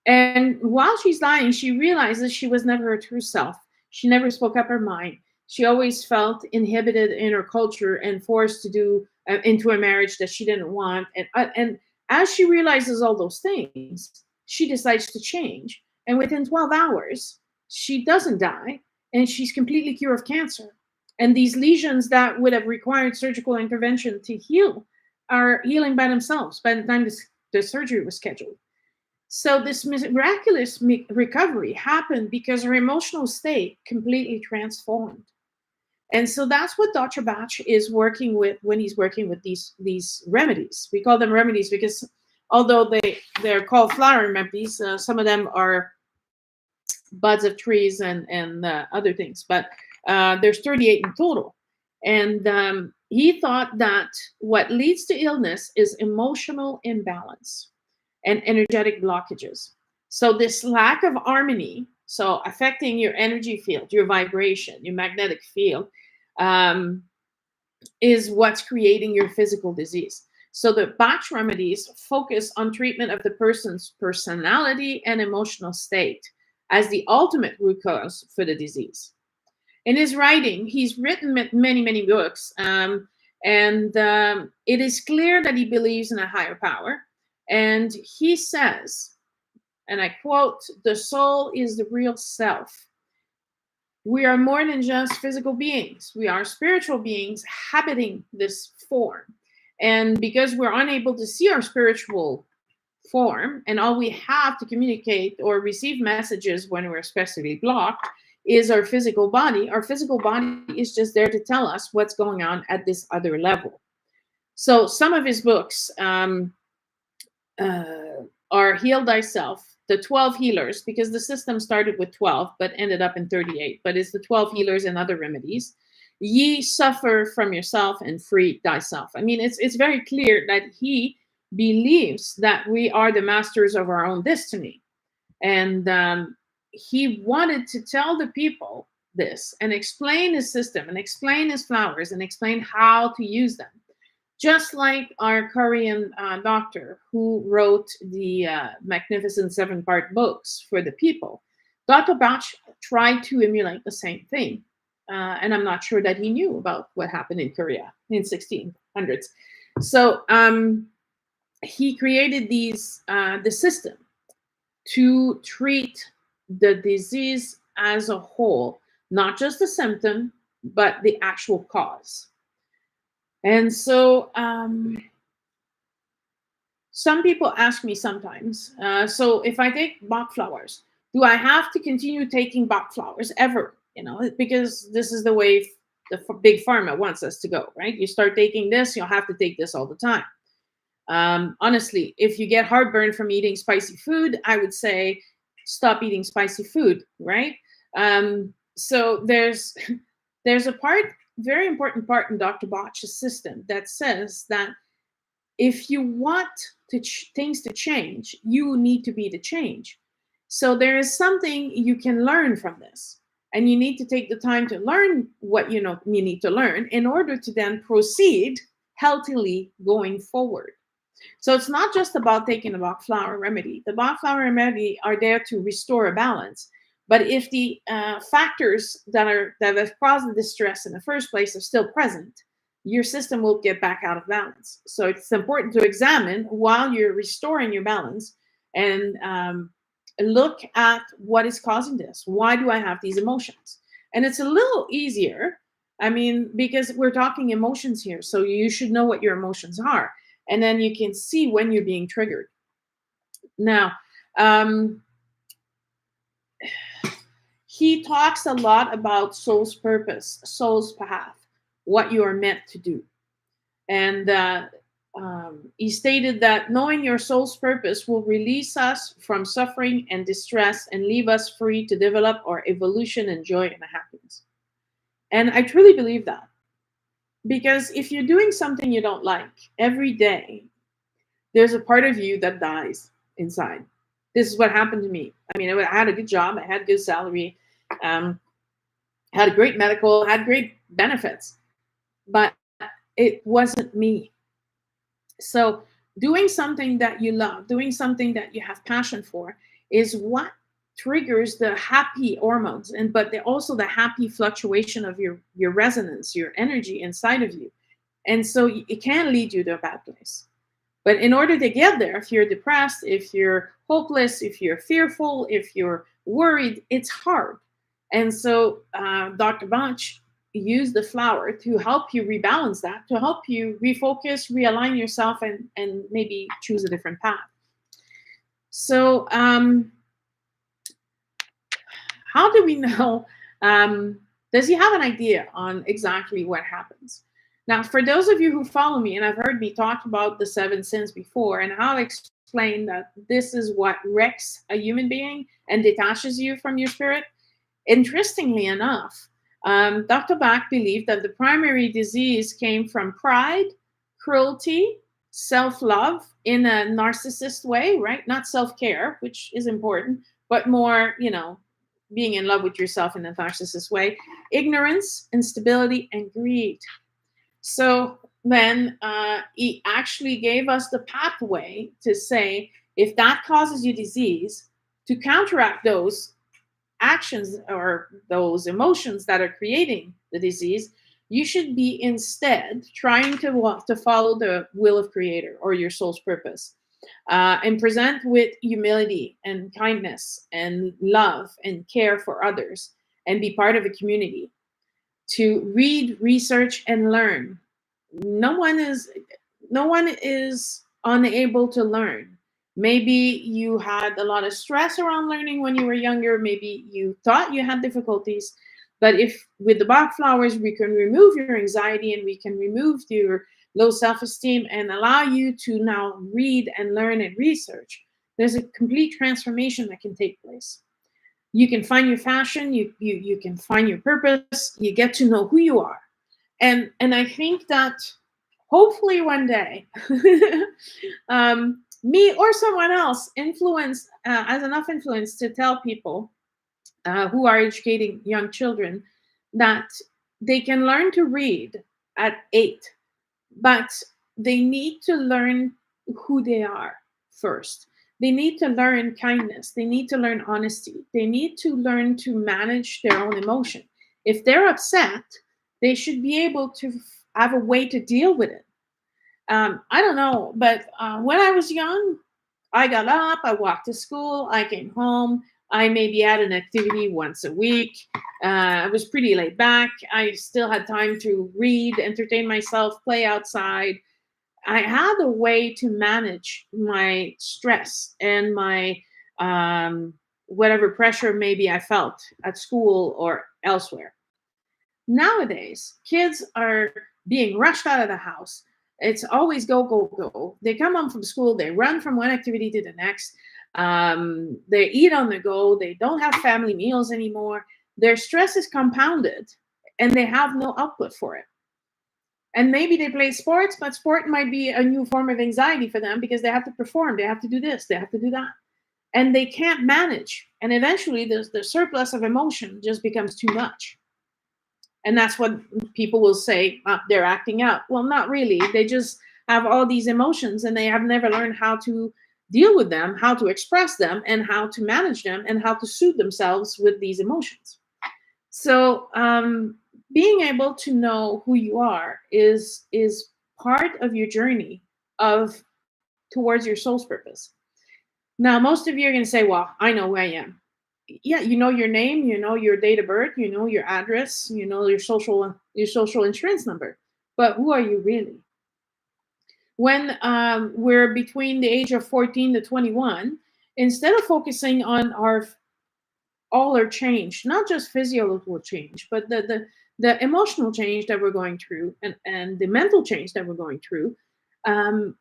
And while she's dying, she realizes she was never her true self. She never spoke up her mind. She always felt inhibited in her culture and forced to do into a marriage that she didn't want. And as she realizes all those things, she decides to change. And within 12 hours, she doesn't die, and she's completely cured of cancer. And these lesions that would have required surgical intervention to heal are healing by themselves by the time the surgery was scheduled. So this miraculous recovery happened because her emotional state completely transformed. And so that's what Dr. Bach is working with when he's working with these remedies. We call them remedies because although they're called flower remedies, some of them are buds of trees and other things. But there's 38 in total. And he thought that what leads to illness is emotional imbalance and energetic blockages. So this lack of harmony, so affecting your energy field, your vibration, your magnetic field, is what's creating your physical disease. So the Bach remedies focus on treatment of the person's personality and emotional state as the ultimate root cause for the disease. In his writing, he's written many, many books, and it is clear that he believes in a higher power. And he says, and I quote, "The soul is the real self. We are more than just physical beings. We are spiritual beings habiting this form. And because we're unable to see our spiritual form, and all we have to communicate or receive messages when we're especially blocked is our physical body. Our physical body is just there to tell us what's going on at this other level. So some of his books are Heal Thyself, the 12 healers, because the system started with 12 but ended up in 38, but it's the 12 healers and other remedies. Ye suffer from yourself and free thyself. I mean, it's very clear that he believes that we are the masters of our own destiny. And he wanted to tell the people this and explain his system and explain his flowers and explain how to use them. Just like our Korean doctor who wrote the magnificent 7-part books for the people, Dr. Bach tried to emulate the same thing. And I'm not sure that he knew about what happened in Korea in 1600s. So he created the system to treat the disease as a whole, not just the symptom, but the actual cause. And so some people ask me sometimes, so if I take Bach flowers, do I have to continue taking Bach flowers ever? You know, because this is the way the big pharma wants us to go, right? You start taking this, you'll have to take this all the time. Honestly, if you get heartburn from eating spicy food, I would say stop eating spicy food, right? So there's a very important part in Dr. Bach's system that says that if you want things to change, you need to be the change. So there is something you can learn from this, and you need to take the time to learn what you need to learn in order to then proceed healthily going forward. So it's not just about taking a Bach flower remedy. The Bach flower remedy are there to restore a balance. But if the factors that have caused the distress in the first place are still present, your system will get back out of balance. So it's important to examine while you're restoring your balance and look at what is causing this. Why do I have these emotions? And it's a little easier, I mean, because we're talking emotions here. So you should know what your emotions are. And then you can see when you're being triggered. Now, he talks a lot about soul's purpose, soul's path, what you are meant to do. And he stated that knowing your soul's purpose will release us from suffering and distress and leave us free to develop our evolution and joy and happiness. And I truly believe that. Because if you're doing something you don't like every day, there's a part of you that dies inside. This is what happened to me. I mean, I had a good job. I had good salary, had a great medical, had great benefits, but it wasn't me. So doing something that you love, doing something that you have passion for is what triggers the happy hormones, but also the happy fluctuation of your resonance, your energy inside of you. And so it can lead you to a bad place. But in order to get there, if you're depressed, if you're hopeless, if you're fearful, if you're worried, it's hard. And so Dr. Bach used the flower to help you rebalance that, to help you refocus, realign yourself, and maybe choose a different path. So how do we know? Does he have an idea on exactly what happens? Now, for those of you who follow me, and I've heard me talk about the 7 sins before, and how I explain that this is what wrecks a human being and detaches you from your spirit, interestingly enough, Dr. Bach believed that the primary disease came from pride, cruelty, self-love in a narcissist way, right? Not self-care, which is important, but more, being in love with yourself in a narcissist way, ignorance, instability, and greed. So then he actually gave us the pathway to say, if that causes you disease, to counteract those actions or those emotions that are creating the disease, you should be instead trying to follow the will of Creator or your soul's purpose, and present with humility and kindness and love and care for others, and be part of a community. To read, research, and learn. No one is no one is unable to learn. Maybe you had a lot of stress around learning when you were younger. Maybe you thought you had difficulties. But if with the Bach flowers, we can remove your anxiety and we can remove your low self-esteem and allow you to now read and learn and research, there's a complete transformation that can take place. You can find your fashion, you can find your purpose, you get to know who you are. And I think that hopefully one day, me or someone else has enough influence to tell people who are educating young children that they can learn to read at 8, but they need to learn who they are first. They need to learn kindness. They need to learn honesty. They need to learn to manage their own emotion. If they're upset, they should be able to have a way to deal with it. I don't know, but when I was young, I got up, I walked to school, I came home, I maybe had an activity once a week. I was pretty laid back. I still had time to read, entertain myself, play outside. I had a way to manage my stress and my whatever pressure maybe I felt at school or elsewhere. Nowadays, kids are being rushed out of the house. It's always go, go, go. They come home from school, they run from one activity to the next. They eat on the go. They don't have family meals anymore. Their stress is compounded and they have no output for it. And maybe they play sports, but sport might be a new form of anxiety for them because they have to perform. They have to do this. They have to do that. And they can't manage. And eventually the surplus of emotion just becomes too much. And that's what people will say, they're acting out. Well, not really. They just have all these emotions and they have never learned how to deal with them, how to express them, and how to manage them, and how to soothe themselves with these emotions. So being able to know who you are is part of your journey towards your soul's purpose. Now, most of you are going to say, well, I know who I am. Yeah, you know your name, you know your date of birth, you know your address, you know your social insurance number. But who are you really? When we're between the age of 14 to 21, instead of focusing on all our change, not just physiological change, but the emotional change that we're going through and the mental change that we're going through,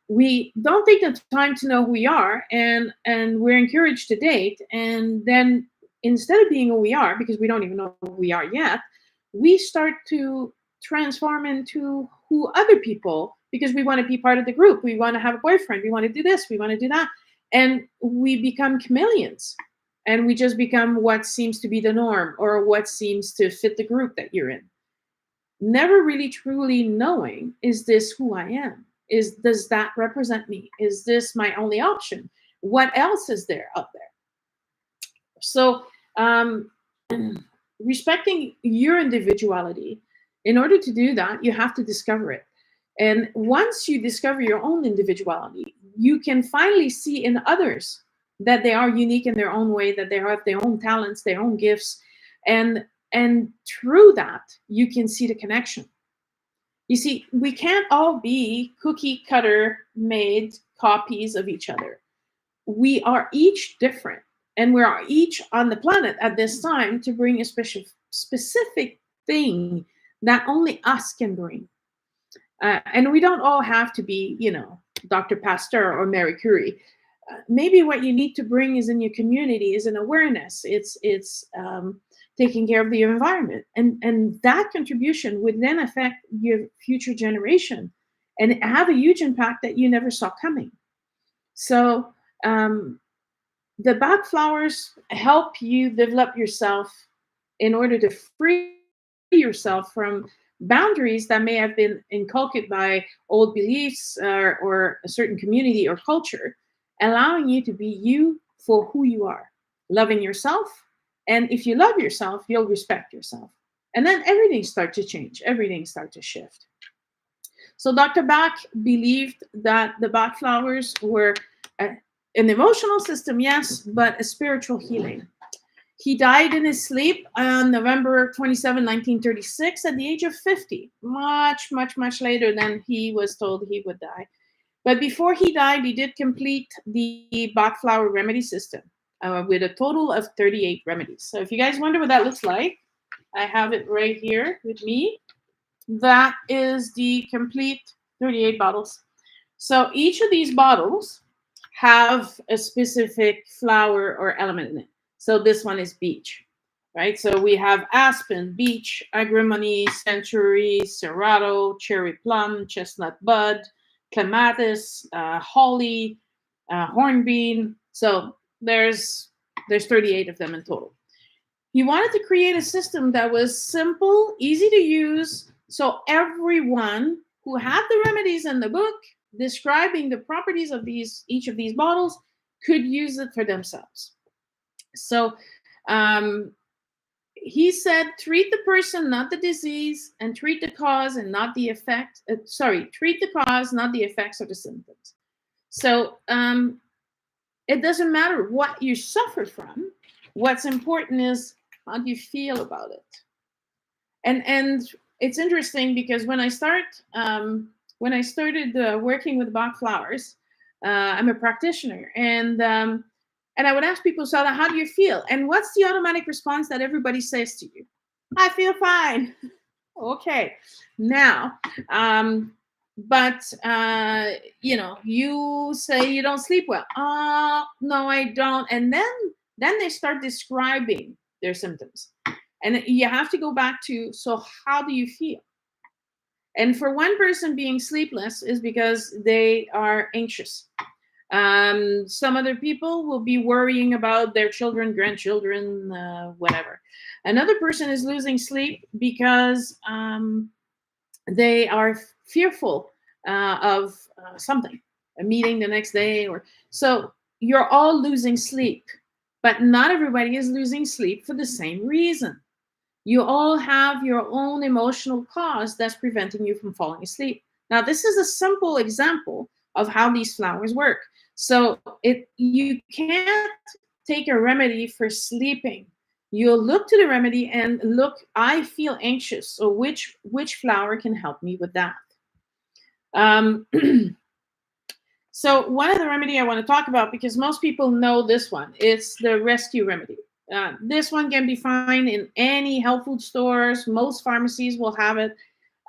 we don't take the time to know who we are, and we're encouraged to date. And then instead of being who we are, because we don't even know who we are yet, we start to transform into who other people, because we want to be part of the group. We want to have a boyfriend. We want to do this. We want to do that. And we become chameleons. And we just become what seems to be the norm or what seems to fit the group that you're in. Never really truly knowing, is this who I am? Does that represent me? Is this my only option? What else is there out there? So respecting your individuality, in order to do that, you have to discover it. And once you discover your own individuality, you can finally see in others that they are unique in their own way, that they have their own talents, their own gifts. And through that, you can see the connection. You see, we can't all be cookie cutter made copies of each other. We are each different, and we are each on the planet at this time to bring a specific thing that only us can bring. And we don't all have to be, Dr. Pasteur or Marie Curie. Maybe what you need to bring is in your community is an awareness. It's taking care of the environment, and that contribution would then affect your future generation and have a huge impact that you never saw coming. So the Bach flowers help you develop yourself in order to free yourself from boundaries that may have been inculcated by old beliefs or a certain community or culture, allowing you to be you for who you are, loving yourself. And if you love yourself, you'll respect yourself. And then everything starts to change. Everything starts to shift. So Dr. Bach believed that the Bach flowers were an emotional system, yes, but a spiritual healing. He died in his sleep on November 27, 1936, at the age of 50, much, much, much later than he was told he would die. But before he died, he did complete the Bach Flower Remedy system with a total of 38 remedies. So if you guys wonder what that looks like, I have it right here with me. That is the complete 38 bottles. So each of these bottles have a specific flower or element in it. So this one is beech, right? So we have aspen, beech, agrimony, century, serrato, cherry plum, chestnut bud, clematis, holly, hornbeam. So there's 38 of them in total. He wanted to create a system that was simple, easy to use, so everyone who had the remedies in the book describing the properties of each of these bottles could use it for themselves. So he said, treat the person, not the disease, and treat the cause and not the effect. Treat the cause, not the effects or the symptoms. So it doesn't matter what you suffer from. What's important is how do you feel about it. And it's interesting because when I started working with Bach flowers, I'm a practitioner, and I would ask people, so how do you feel? And what's the automatic response that everybody says to you? I feel fine. Okay. Now, but you say you don't sleep well. No, I don't. And then they start describing their symptoms. And you have to go back to, so how do you feel? And for one person, being sleepless is because they are anxious. Some other people will be worrying about their children, grandchildren, whatever. Another person is losing sleep because they are fearful of something, a meeting the next day. So you're all losing sleep, but not everybody is losing sleep for the same reason. You all have your own emotional cause that's preventing you from falling asleep. Now, this is a simple example of how these flowers work. So you can't take a remedy for sleeping. You'll look to the remedy and look, I feel anxious. So which flower can help me with that? So one of the remedy I want to talk about, because most people know this one, it's the rescue remedy. This one can be found in any health food stores. Most pharmacies will have it.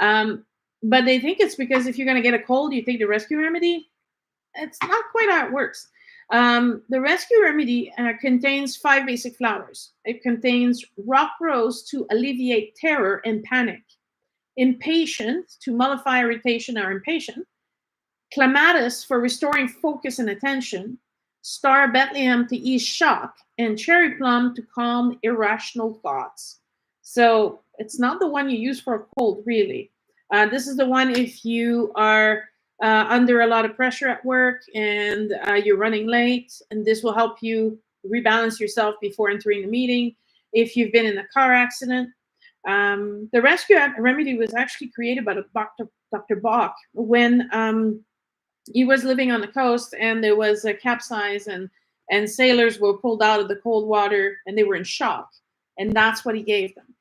But they think it's because if you're going to get a cold, you take the rescue remedy. It's not quite how it works. The rescue remedy contains 5 basic flowers. It contains rock rose to alleviate terror and panic, impatient to mollify irritation or impatient, clematis for restoring focus and attention, star Bethlehem to ease shock, and cherry plum to calm irrational thoughts. So it's not the one you use for a cold, really. This is the one if you are under a lot of pressure at work and you're running late, and this will help you rebalance yourself before entering the meeting. If you've been in a car accident, the rescue remedy was actually created by Dr. Bach when he was living on the coast and there was a capsize and sailors were pulled out of the cold water and they were in shock. And that's what he gave them.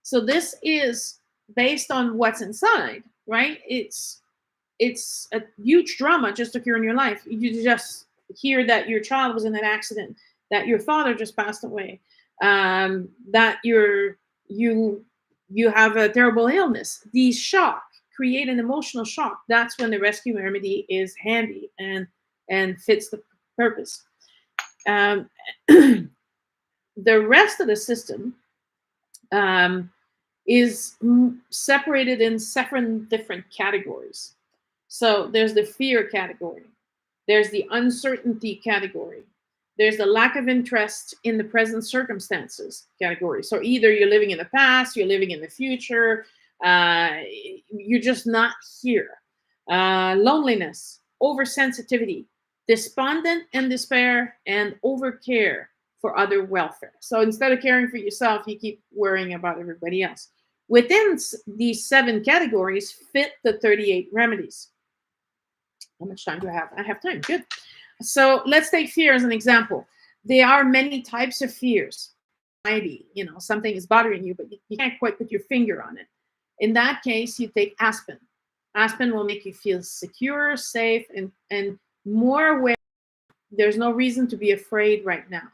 So this is based on what's inside, right? It's a huge drama just occurred in your life. You just hear that your child was in an accident, that your father just passed away, that you have a terrible illness. These shock create an emotional shock. That's when the rescue remedy is handy and fits the purpose. The rest of the system is separated in 7 different categories. So there's the fear category. There's the uncertainty category. There's the lack of interest in the present circumstances category. So either you're living in the past, you're living in the future, you're just not here. Loneliness, oversensitivity, despondent and despair, and overcare for other welfare. So instead of caring for yourself, you keep worrying about everybody else. Within these 7 categories fit the 38 remedies. How much time do I have? I have time. Good. So let's take fear as an example. There are many types of fears. Anxiety, something is bothering you, but you can't quite put your finger on it. In that case, you take aspen. Aspen will make you feel secure, safe, and more aware. There's no reason to be afraid right now.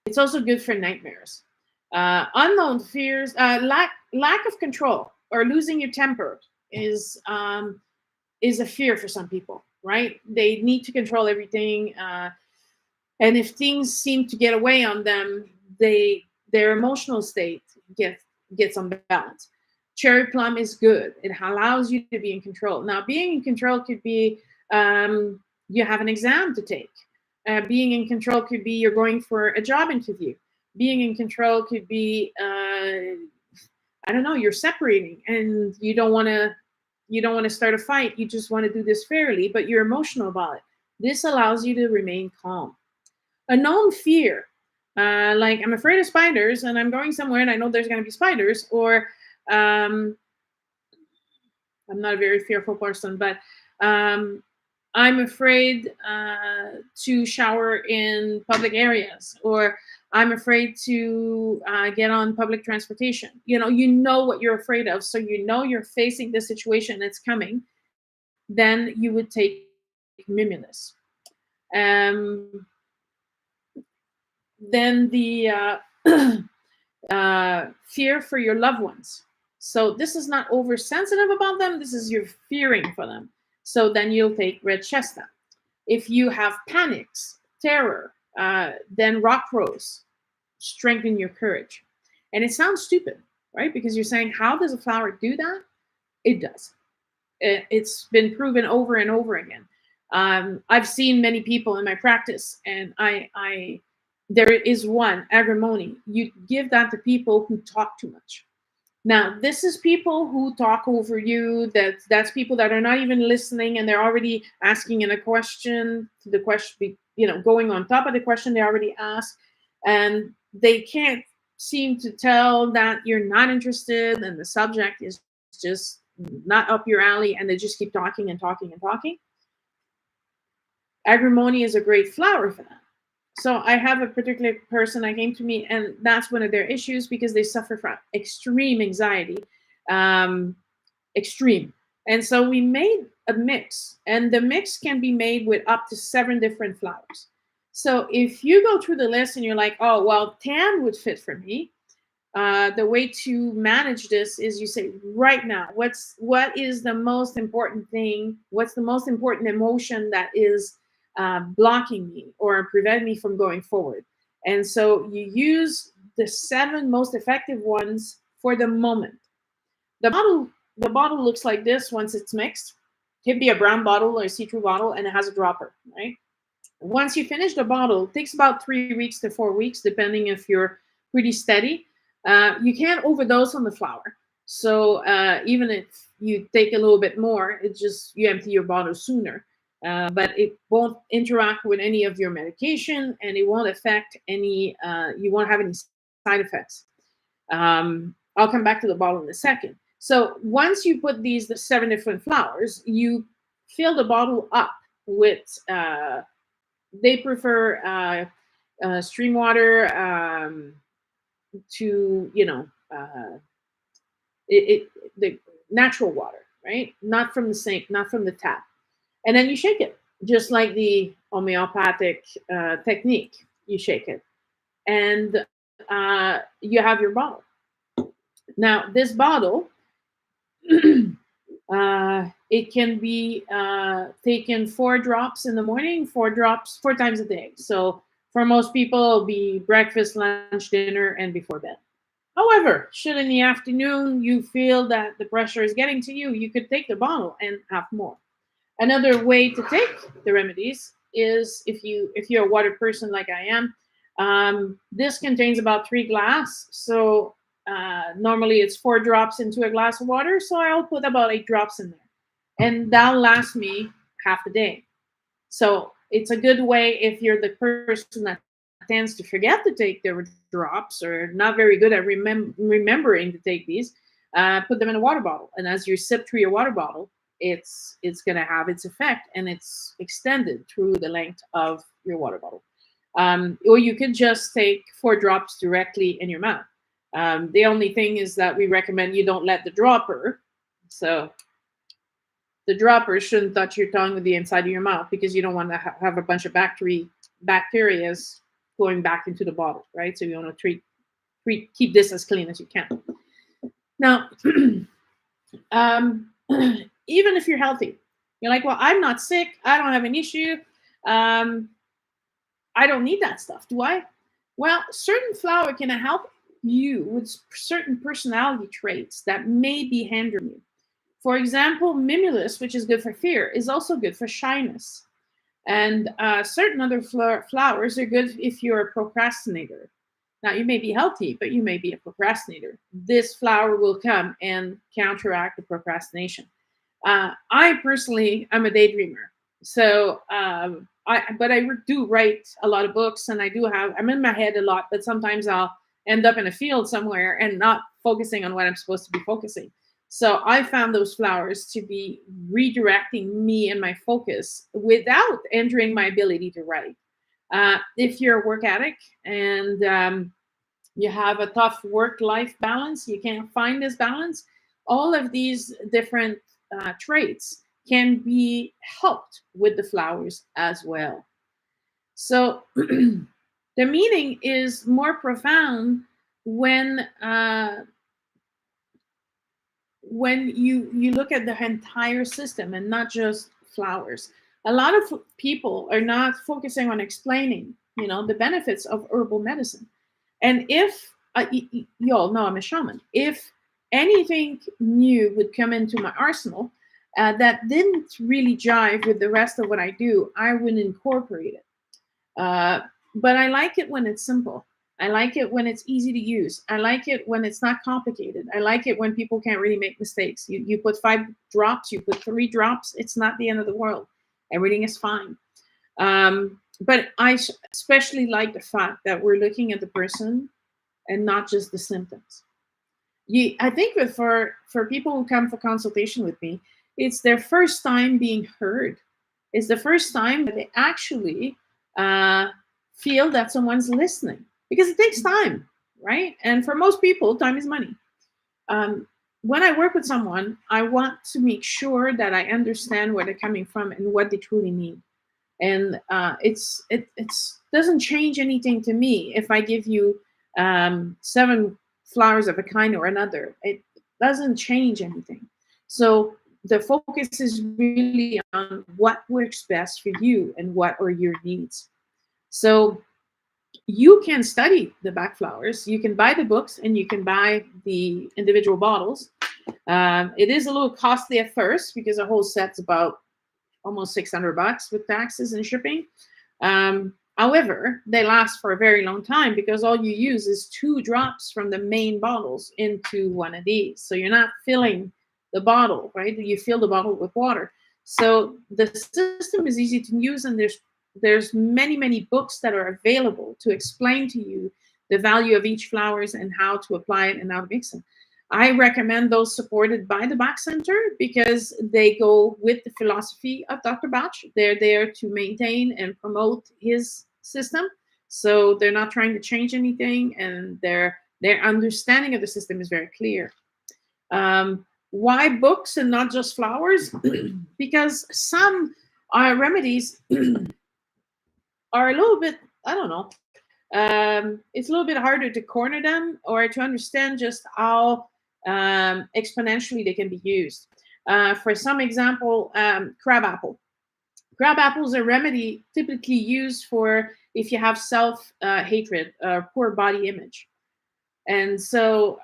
It's also good for nightmares. Unknown fears, lack of control or losing your temper is a fear for some people, right? They need to control everything, and if things seem to get away on them, their emotional state gets unbalanced. Cherry plum is good. It allows you to be in control. Now, being in control could be you have an exam to take. Being in control could be you're going for a job interview. Being in control could be I don't know, you're separating and you don't want to start a fight. You just want to do this fairly, but you're emotional about it. This allows you to remain calm. A known fear, like I'm afraid of spiders and I'm going somewhere and I know there's going to be spiders, or I'm not a very fearful person, but I'm afraid to shower in public areas, or I'm afraid to get on public transportation. You know what you're afraid of, so you know you're facing the situation that's coming. Then you would take Mimulus. Then the fear for your loved ones. So this is not oversensitive about them. This is you're fearing for them. So then you'll take red chestnut. If you have panics, terror, then rock rose, strengthen your courage. And it sounds stupid, right? Because you're saying, how does a flower do that? It does. It's been proven over and over again. I've seen many people in my practice, and there is one, agrimony. You give that to people who talk too much. Now, this is people who talk over you. That's people that are not even listening, and they're already asking in a question, the question, going on top of the question they already asked, and they can't seem to tell that you're not interested, and the subject is just not up your alley, and they just keep talking and talking and talking. Agrimony is a great flower for that. So I have a particular person that came to me, and that's one of their issues because they suffer from extreme anxiety, extreme. And so we made a mix, and the mix can be made with up to 7 different flowers. So if you go through the list and you're like, oh, well, tan would fit for me, the way to manage this is you say, right now, what is the most important thing? What's the most important emotion that is blocking me or prevent me from going forward? And so you use the 7 most effective ones for the moment. The bottle looks like this once it's mixed. It could be a brown bottle or a see-through bottle, and it has a dropper, right? Once you finish the bottle, it takes about 3 weeks to 4 weeks, depending if you're pretty steady. You can't overdose on the flower. So even if you take a little bit more, it's just you empty your bottle sooner. But it won't interact with any of your medication, and it won't affect any, you won't have any side effects. I'll come back to the bottle in a second. So once you put the 7 different flowers, you fill the bottle up with, they prefer stream water to, the natural water, right? Not from the sink, not from the tap. And then you shake it, just like the homeopathic technique. You shake it, and you have your bottle. Now, this bottle, it can be taken 4 drops in the morning, 4 drops 4 times a day. So for most people, it'll be breakfast, lunch, dinner, and before bed. However, should in the afternoon you feel that the pressure is getting to you, you could take the bottle and have more. Another way to take the remedies is if you're a water person like I am, this contains about 3 glasses. So normally it's 4 drops into a glass of water. So I'll put about 8 drops in there, and that'll last me half the day. So it's a good way if you're the person that tends to forget to take their drops or not very good at remembering to take these, put them in a water bottle. And as you sip through your water bottle, it's going to have its effect, and it's extended through the length of your water bottle. Or you could just take 4 drops directly in your mouth. The only thing is that we recommend you don't let the dropper So the droppers shouldn't touch your tongue with the inside of your mouth, because you don't want to have a bunch of bacteria going back into the bottle, right? So you want to keep this as clean as you can. Now, even if you're healthy, you're like, well, I'm not sick, I don't have an issue, I don't need that stuff, do I? Well, certain flower can help you with certain personality traits that may be hindering you. For example, mimulus, which is good for fear, is also good for shyness. And certain other flowers are good if you're a procrastinator. Now, you may be healthy, but you may be a procrastinator. This flower will come and counteract the procrastination. I personally am a daydreamer. So, but I do write a lot of books, and I'm in my head a lot, but sometimes I'll end up in a field somewhere and not focusing on what I'm supposed to be focusing. So I found those flowers to be redirecting me and my focus without entering my ability to write. If you're a work addict and you have a tough work-life balance, you can't find this balance, all of these different traits can be helped with the flowers as well. So the meaning is more profound when you look at the entire system and not just flowers. A lot of people are not focusing on explaining, the benefits of herbal medicine. And if you all know I'm a shaman, if anything new would come into my arsenal that didn't really jive with the rest of what I do, I would incorporate it. But I like it when it's simple. I like it when it's easy to use. I like it when it's not complicated. I like it when people can't really make mistakes. You put 5 drops, you put 3 drops, it's not the end of the world. Everything is fine. But I especially like the fact that we're looking at the person and not just the symptoms. I think that for people who come for consultation with me, it's their first time being heard. It's the first time that they actually feel that someone's listening, because it takes time, right? And for most people, time is money. When I work with someone, I want to make sure that I understand where they're coming from and what they truly need. And it doesn't change anything to me if I give you 7 flowers of a kind or another. It doesn't change anything. So the focus is really on what works best for you and what are your needs. So you can study the Bach flowers. You can buy the books and you can buy the individual bottles. It is a little costly at first because a whole set's about almost $600 with taxes and shipping. However, they last for a very long time because all you use is 2 drops from the main bottles into one of these. So you're not filling the bottle, right? You fill the bottle with water. So the system is easy to use, and there's many, many books that are available to explain to you the value of each flowers and how to apply it and how to mix them. I recommend those supported by the Bach Center because they go with the philosophy of Dr. Bach. They're there to maintain and promote his system. So they're not trying to change anything, and their understanding of the system is very clear. Why books and not just flowers? Because some remedies are a little bit, I don't know, it's a little bit harder to corner them or to understand just how exponentially they can be used. For some example, crabapple. Crabapple is a remedy typically used for if you have self-hatred, poor body image. And so,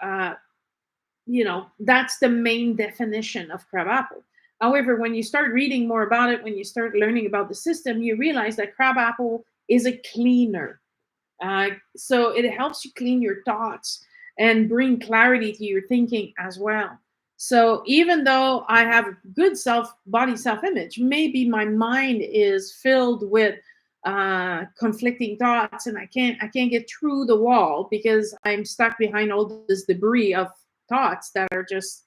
that's the main definition of crabapple. However, when you start reading more about it, when you start learning about the system, you realize that crabapple is a cleaner. So it helps you clean your thoughts and bring clarity to your thinking as well. So even though I have good body self-image, maybe my mind is filled with conflicting thoughts, and I can't get through the wall because I'm stuck behind all this debris of thoughts that are just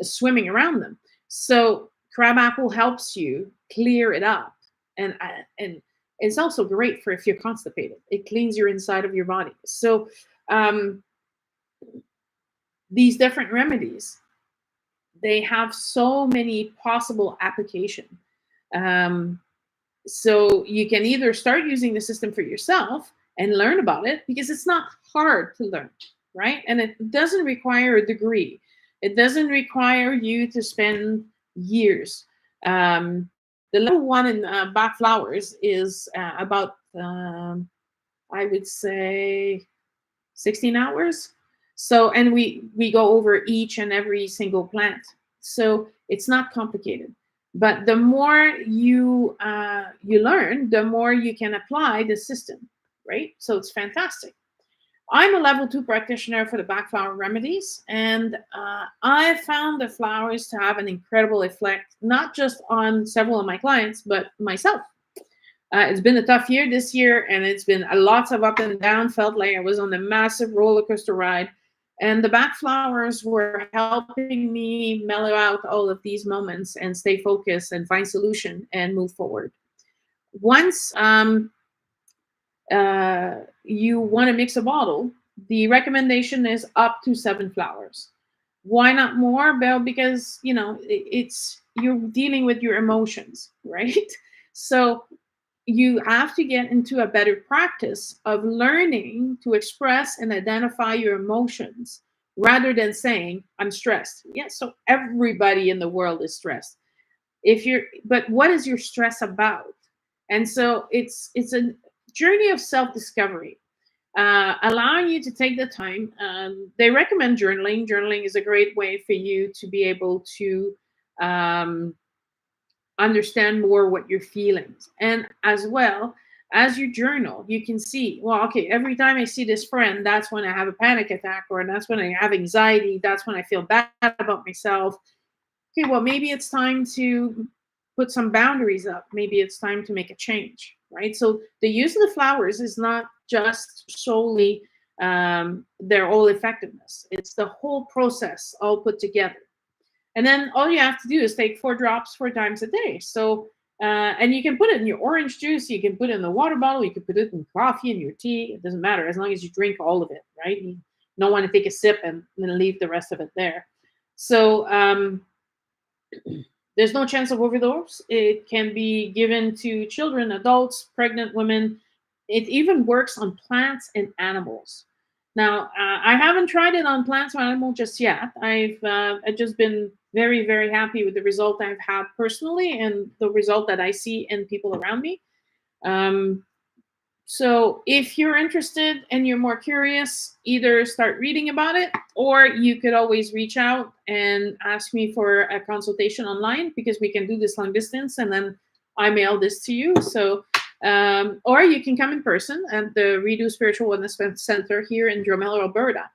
swimming around them. So crabapple helps you clear it up, and it's also great for if you're constipated. It cleans your inside of your body. So these different remedies, they have so many possible application. Um, so you can either start using the system for yourself and learn about it, because it's not hard to learn, right? And it doesn't require a degree. It doesn't require you to spend years. The level one in Bach Flowers is about, I would say, 16 hours. So, and we go over each and every single plant. So it's not complicated. But the more you learn, the more you can apply the system, right? So it's fantastic. I'm a level 2 practitioner for the Bach Flower Remedies, and I found the flowers to have an incredible effect, not just on several of my clients, but myself. It's been a tough year this year, and it's been a lots of up and down. Felt like I was on a massive roller coaster ride, and the Bach Flowers were helping me mellow out all of these moments and stay focused and find solution and move forward. Once you want to mix a bottle, the recommendation is up to 7 flowers. Why not more? Well, because it's you're dealing with your emotions, right? So you have to get into a better practice of learning to express and identify your emotions rather than saying, I'm stressed. Yeah, so everybody in the world is stressed. But what is your stress about? And so it's a journey of self-discovery, allowing you to take the time. They recommend journaling. Journaling is a great way for you to be able to um, understand more what you're feeling. And as well, as you journal, you can see, well, okay, every time I see this friend, that's when I have a panic attack, or that's when I have anxiety, that's when I feel bad about myself. Okay, well, maybe it's time to put some boundaries up. Maybe it's time to make a change, right? So the use of the flowers is not just solely their whole effectiveness. It's the whole process all put together. And then all you have to do is take 4 drops 4 times a day. So, and you can put it in your orange juice, you can put it in the water bottle, you can put it in coffee, in your tea. It doesn't matter as long as you drink all of it, right? You don't want to take a sip and then leave the rest of it there. So, there's no chance of overdose. It can be given to children, adults, pregnant women. It even works on plants and animals. Now, I haven't tried it on plants or animals just yet. I've just been very, very happy with the result I've had personally and the result that I see in people around me. Um, so if you're interested and you're more curious, either start reading about it, or you could always reach out and ask me for a consultation online, because we can do this long distance and then I mail this to you. So, or you can come in person at the Redu Spiritual Wellness Center here in Drumheller, Alberta.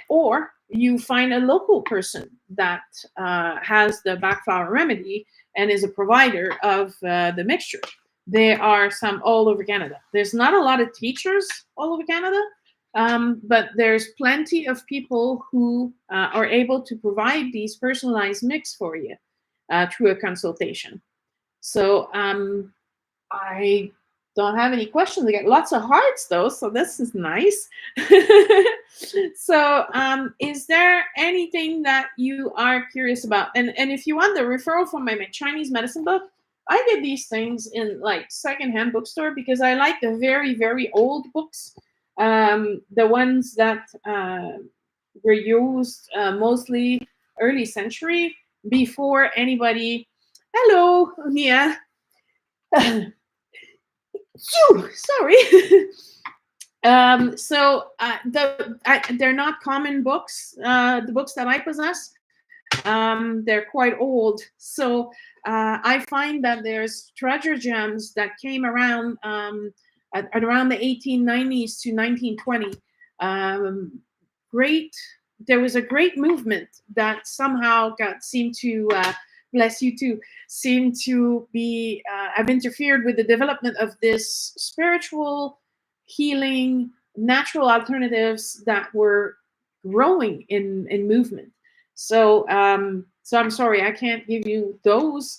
Or you find a local person that has the Bach Flower Remedy and is a provider of the mixture. There are some all over Canada. There's not a lot of teachers all over Canada, but there's plenty of people who are able to provide these personalized mix for you through a consultation. So I don't have any questions. I got lots of hearts though, so this is nice. So is there anything that you are curious about? And if you want the referral from my Chinese medicine book, I get these things in like secondhand bookstore, because I like the very, very old books, the ones that were used mostly early century, before anybody. Hello, Nia. Sorry. They're not common books. The books that I possess, they're quite old. So I find that there's treasure gems that came around at around the 1890s to 1920. Great. There was a great movement that somehow seemed to bless you too, seem to be have interfered with the development of this spiritual healing, natural alternatives that were growing in movement. So so I'm sorry I can't give you those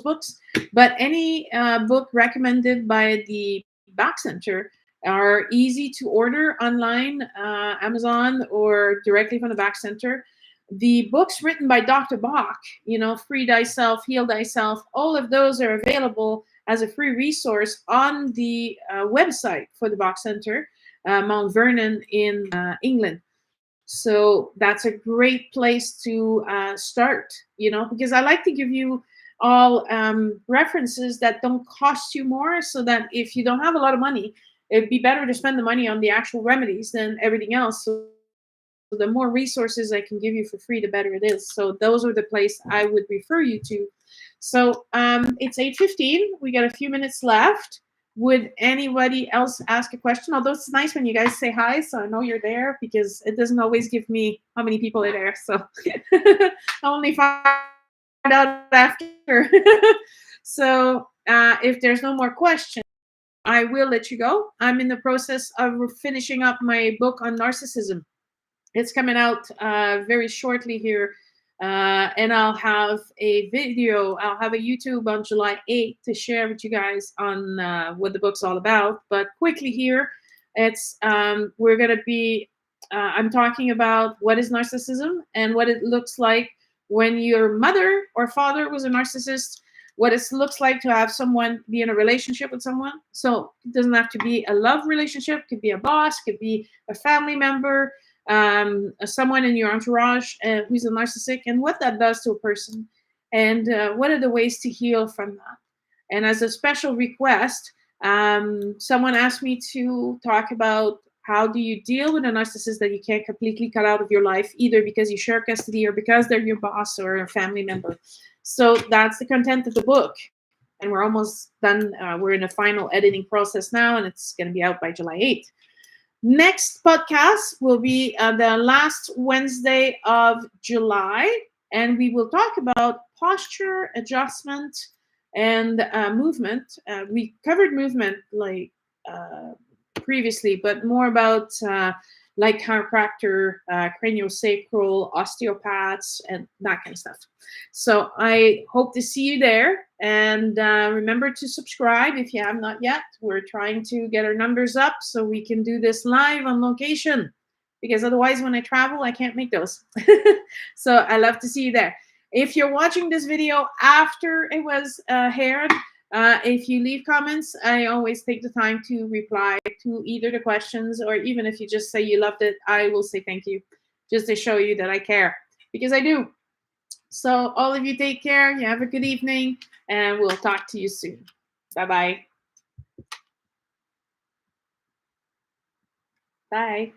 books, but any book recommended by the Bach Center are easy to order online, Amazon, or directly from the Bach Center. The books written by Dr. Bach, Free Thyself, Heal Thyself, all of those are available as a free resource on the website for the Bach Center, Mount Vernon in England. So that's a great place to start, because I like to give you all references that don't cost you more, so that if you don't have a lot of money, it'd be better to spend the money on the actual remedies than everything else. So the more resources I can give you for free, the better it is. So those are the place I would refer you to. So it's 8:15. We got a few minutes left. Would anybody else ask a question? Although it's nice when you guys say hi, so I know you're there, because it doesn't always give me how many people are there. So I only find out after. So if there's no more questions, I will let you go. I'm in the process of finishing up my book on narcissism. It's coming out very shortly here. And I'll have a video, I'll have a YouTube on July 8th to share with you guys on what the book's all about. But quickly here, we're going to be, I'm talking about what is narcissism and what it looks like when your mother or father was a narcissist, what it looks like to have someone be in a relationship with someone. So it doesn't have to be a love relationship, it could be a boss, could be a family member, someone in your entourage who's a narcissist, and what that does to a person, and what are the ways to heal from that. And as a special request, someone asked me to talk about how do you deal with a narcissist that you can't completely cut out of your life, either because you share custody or because they're your boss or a family member. So that's the content of the book. And we're almost done. We're in a final editing process now, and it's going to be out by July 8th. Next podcast will be the last Wednesday of July, and we will talk about posture, adjustment, and movement. We covered movement previously, but more about like chiropractor, craniosacral, osteopaths, and that kind of stuff. So I hope to see you there. And remember to subscribe if you have not yet. We're trying to get our numbers up so we can do this live on location, because otherwise when I travel, I can't make those. So I love to see you there. If you're watching this video after it was aired, if you leave comments, I always take the time to reply to either the questions, or even if you just say you loved it, I will say thank you, just to show you that I care, because I do. So all of you take care. You have a good evening, and we'll talk to you soon. Bye-bye. Bye.